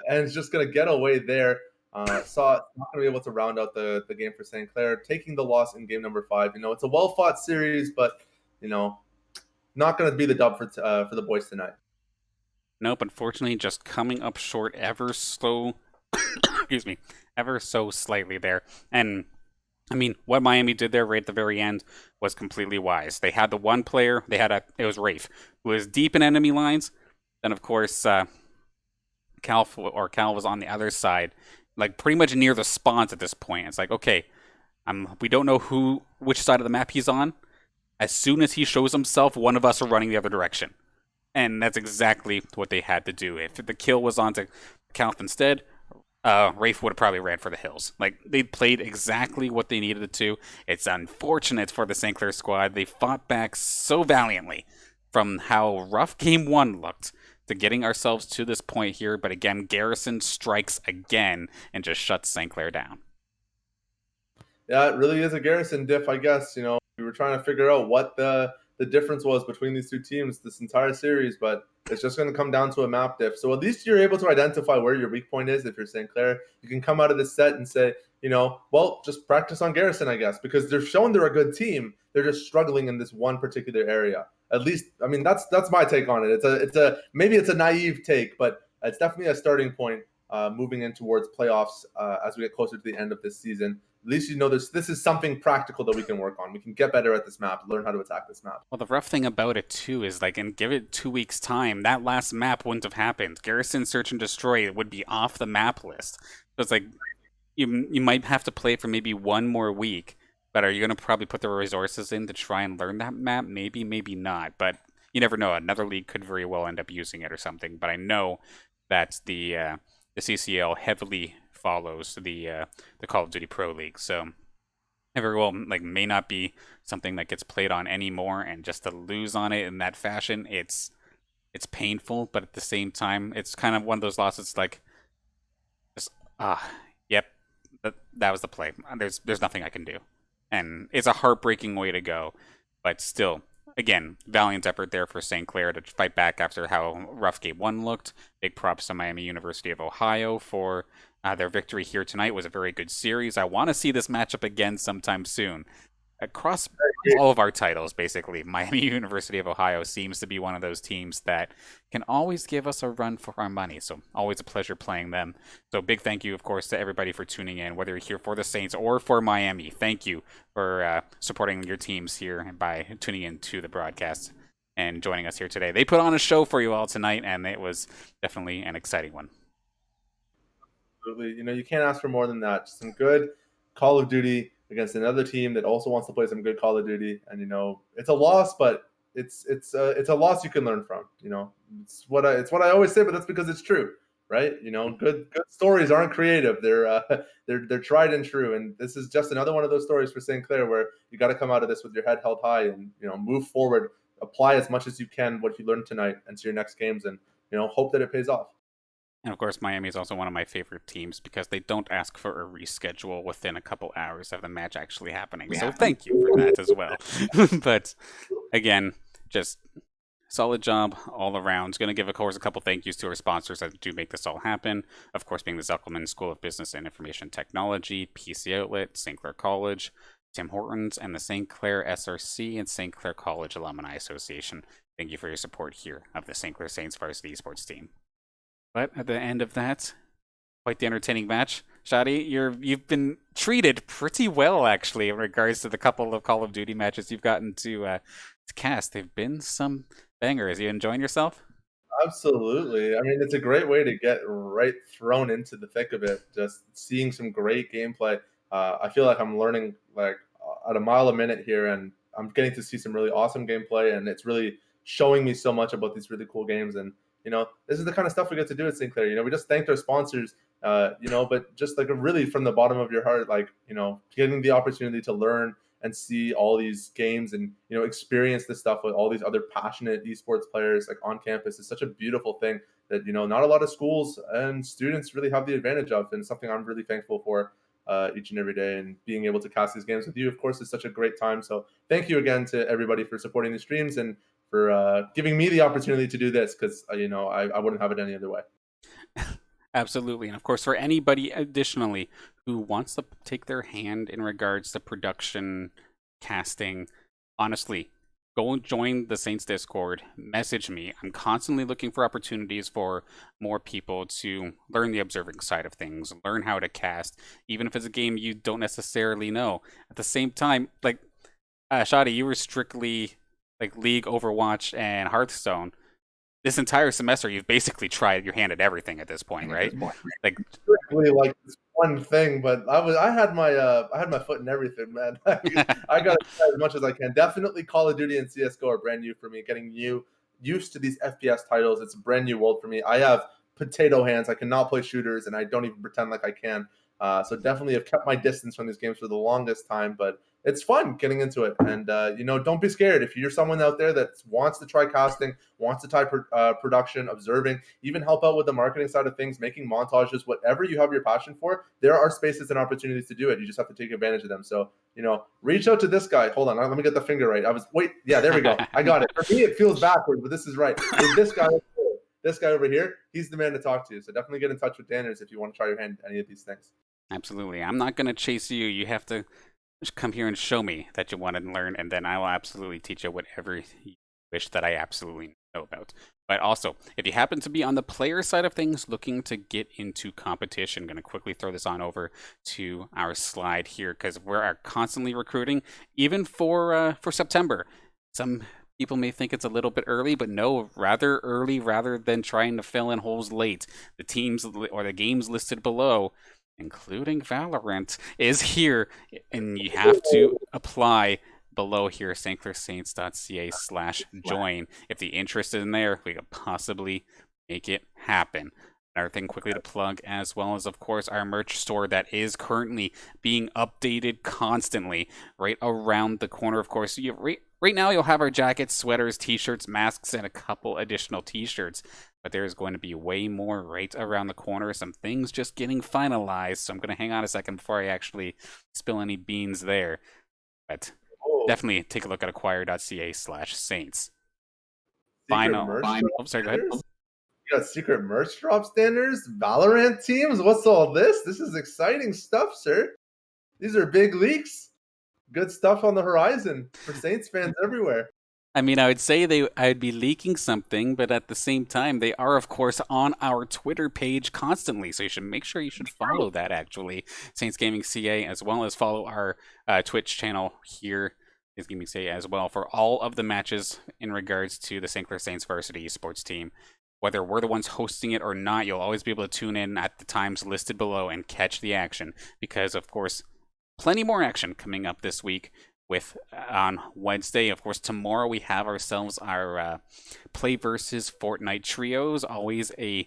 And it's just going to get away there. It's not going to be able to round out the game for St. Clair, taking the loss in game number 5. It's a well-fought series, but, not going to be the dub for the boys tonight. Nope, unfortunately, just coming up short ever so, excuse me, ever so slightly there. And, I mean, what Miami did there right at the very end was completely wise. They had the one player, it was Rafe, who was deep in enemy lines. Then, of course, Cal was on the other side, like pretty much near the spawns at this point. It's like, okay, we don't know which side of the map he's on. As soon as he shows himself, one of us are running the other direction. And that's exactly what they had to do. If the kill was onto Calf instead, Rafe would have probably ran for the hills. Like, they played exactly what they needed to. It's unfortunate for the St. Clair squad. They fought back so valiantly from how rough game 1 looked to getting ourselves to this point here. But again, Garrison strikes again and just shuts St. Clair down. Yeah, it really is a Garrison diff, I guess. We were trying to figure out what the difference was between these two teams this entire series, but it's just going to come down to a map diff. So at least you're able to identify where your weak point is if you're St. Clair. You can come out of this set and say, well, just practice on Garrison, I guess, because they're showing they're a good team. They're just struggling in this one particular area. At least, I mean, that's my take on it. It's a maybe it's a naive take, but it's definitely a starting point moving in towards playoffs as we get closer to the end of this season. At least this is something practical that we can work on. We can get better at this map, learn how to attack this map. Well, the rough thing about it too is like, and give it 2 weeks time, that last map wouldn't have happened. Garrison Search and Destroy would be off the map list. So it's like you might have to play for maybe 1 more week, but are you going to probably put the resources in to try and learn that map? Maybe, maybe not. But you never know. Another league could very well end up using it or something. But I know that the CCL heavily follows the Call of Duty Pro League, so it very well may not be something that gets played on anymore. And just to lose on it in that fashion, it's painful. But at the same time, it's kind of one of those losses like, just yep, that was the play. There's nothing I can do, and it's a heartbreaking way to go. But still, again, valiant effort there for St. Clair to fight back after how rough Game 1 looked. Big props to Miami University of Ohio for their victory here tonight. It was a very good series. I want to see this matchup again sometime soon. Across all of our titles, basically, Miami University of Ohio seems to be one of those teams that can always give us a run for our money. So always a pleasure playing them. So big thank you, of course, to everybody for tuning in, whether you're here for the Saints or for Miami. Thank you for supporting your teams here by tuning in to the broadcast and joining us here today. They put on a show for you all tonight, and it was definitely an exciting one. Absolutely. You can't ask for more than that. Just some good Call of Duty against another team that also wants to play some good Call of Duty. And it's a loss, but it's a loss you can learn from. It's what I always say, but that's because it's true, right? Good stories aren't creative. They're tried and true. And this is just another one of those stories for St. Clair where you got to come out of this with your head held high and move forward, apply as much as you can what you learned tonight into your next games, and hope that it pays off. And of course, Miami is also one of my favorite teams because they don't ask for a reschedule within a couple hours of the match actually happening. So thank you for that as well. But again, just solid job all around. Going to give, of course, a couple thank yous to our sponsors that do make this all happen. Of course, being the Zuckelman School of Business and Information Technology, PC Outlet, St. Clair College, Tim Hortons, and the St. Clair SRC and St. Clair College Alumni Association. Thank you for your support here of the St. Clair Saints varsity esports team. But at the end of that, quite the entertaining match. Shadi, you've been treated pretty well, actually, in regards to the couple of Call of Duty matches you've gotten to cast. They've been some bangers. You enjoying yourself? Absolutely. I mean, it's a great way to get right thrown into the thick of it. Just seeing some great gameplay. I feel like I'm learning at a mile a minute here, and I'm getting to see some really awesome gameplay, and it's really showing me so much about these really cool games. And this is the kind of stuff we get to do at St. Clair. We just thanked our sponsors, but just really from the bottom of your heart, getting the opportunity to learn and see all these games and, experience this stuff with all these other passionate esports players on campus is such a beautiful thing that, not a lot of schools and students really have the advantage of. And something I'm really thankful for each and every day. And being able to cast these games with you, of course, is such a great time. So thank you again to everybody for supporting the streams and for giving me the opportunity to do this, because I wouldn't have it any other way. Absolutely. And of course, for anybody additionally who wants to take their hand in regards to production, casting, honestly, go and join the Saints Discord, message me. I'm constantly looking for opportunities for more people to learn the observing side of things, learn how to cast, even if it's a game you don't necessarily know. At the same time, Shadi, you were strictly League, Overwatch, and Hearthstone. This entire semester, you've basically tried your hand at everything at this point, right? Strictly this one thing, but I had my foot in everything, man. I got to try as much as I can. Definitely, Call of Duty and CS:GO are brand new for me. Getting used to these FPS titles, it's a brand new world for me. I have potato hands. I cannot play shooters, and I don't even pretend like I can. So definitely have kept my distance from these games for the longest time, but it's fun getting into it. And, don't be scared. If you're someone out there that wants to try casting, wants to try production, observing, even help out with the marketing side of things, making montages, whatever you have your passion for, there are spaces and opportunities to do it. You just have to take advantage of them. So, reach out to this guy. Hold on. Let me get the finger right. Yeah, there we go. I got it. For me, it feels backwards, but this is right. This guy over here, he's the man to talk to. So definitely get in touch with Danners if you want to try your hand at any of these things. Absolutely. I'm not going to chase you. You have to just come here and show me that you want to learn, and then I will absolutely teach you whatever you wish that I absolutely know about. But also, if you happen to be on the player side of things looking to get into competition, I'm going to quickly throw this on over to our slide here because we're constantly recruiting, even for September. Some people may think it's a little bit early, but no, rather early rather than trying to fill in holes late. The teams or the games listed below, including Valorant, is here, and you have to apply below here, stclairsaints.ca/join. If the interest is in there, we could possibly make it happen. Another thing quickly to plug, as well as, of course, our merch store that is currently being updated constantly right around the corner. Of course, right now you'll have our jackets, sweaters, t-shirts, masks, and a couple additional t-shirts. But there's going to be way more right around the corner. Some things just getting finalized. So I'm going to hang on a second before I actually spill any beans there. But definitely take a look at acquire.ca/saints. Final. Oh, sorry, go ahead. You got secret merch drop standards, Valorant teams. What's all this? This is exciting stuff, sir. These are big leaks. Good stuff on the horizon for Saints fans everywhere. I mean, I would say I'd be leaking something, but at the same time, they are, of course, on our Twitter page constantly. So you should make sure you should follow that, actually, Saints Gaming CA, as well as follow our Twitch channel here, Saints Gaming CA, as well, for all of the matches in regards to the St. Clair Saints varsity esports team. Whether we're the ones hosting it or not, you'll always be able to tune in at the times listed below and catch the action, because, of course, plenty more action coming up this week. With on Wednesday, of course, tomorrow we have ourselves our Play versus Fortnite trios. Always a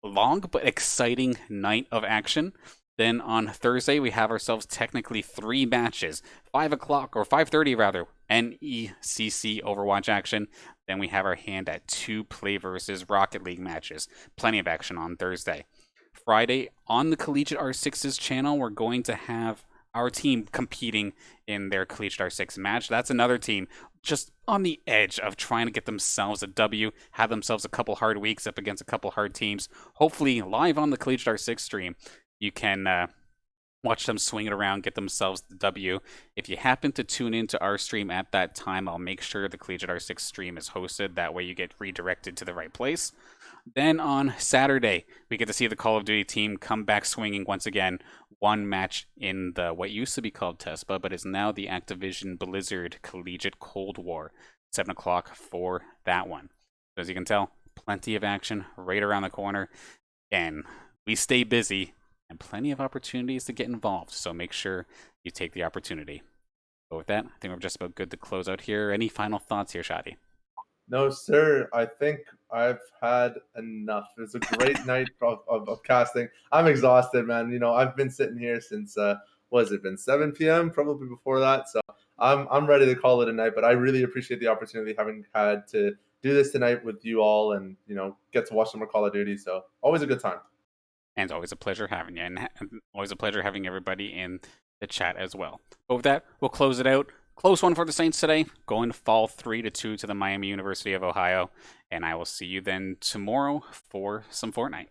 long but exciting night of action. Then on Thursday we have ourselves technically 3 matches, 5 o'clock or 5:30 rather, NECC Overwatch action. Then we have our hand at 2 Play versus Rocket League matches. Plenty of action on Thursday. Friday on the Collegiate R6's channel, we're going to have our team competing in their Collegiate R6 match. That's another team just on the edge of trying to get themselves a W, have themselves a couple hard weeks up against a couple hard teams. Hopefully, live on the Collegiate R6 stream, you can watch them swing it around, get themselves the W. If you happen to tune into our stream at that time, I'll make sure the Collegiate R6 stream is hosted. That way you get redirected to the right place. Then on Saturday, we get to see the Call of Duty team come back swinging once again. One match in the what used to be called TESPA, but is now the Activision Blizzard Collegiate Cold War. 7 o'clock for that one. So as you can tell, plenty of action right around the corner. And we stay busy and plenty of opportunities to get involved. So make sure you take the opportunity. But with that, I think we're just about good to close out here. Any final thoughts here, Shadi? No, sir. I think I've had enough. It was a great night of casting. I'm exhausted, man. You know, I've been sitting here since what has it been, 7 p.m. probably before that. So I'm ready to call it a night. But I really appreciate the opportunity having had to do this tonight with you all, and get to watch some more Call of Duty. So always a good time. And it's always a pleasure having you, and always a pleasure having everybody in the chat as well. But with that, we'll close it out. Close one for the Saints today. Going to fall 3-2 to the Miami University of Ohio. And I will see you then tomorrow for some Fortnite.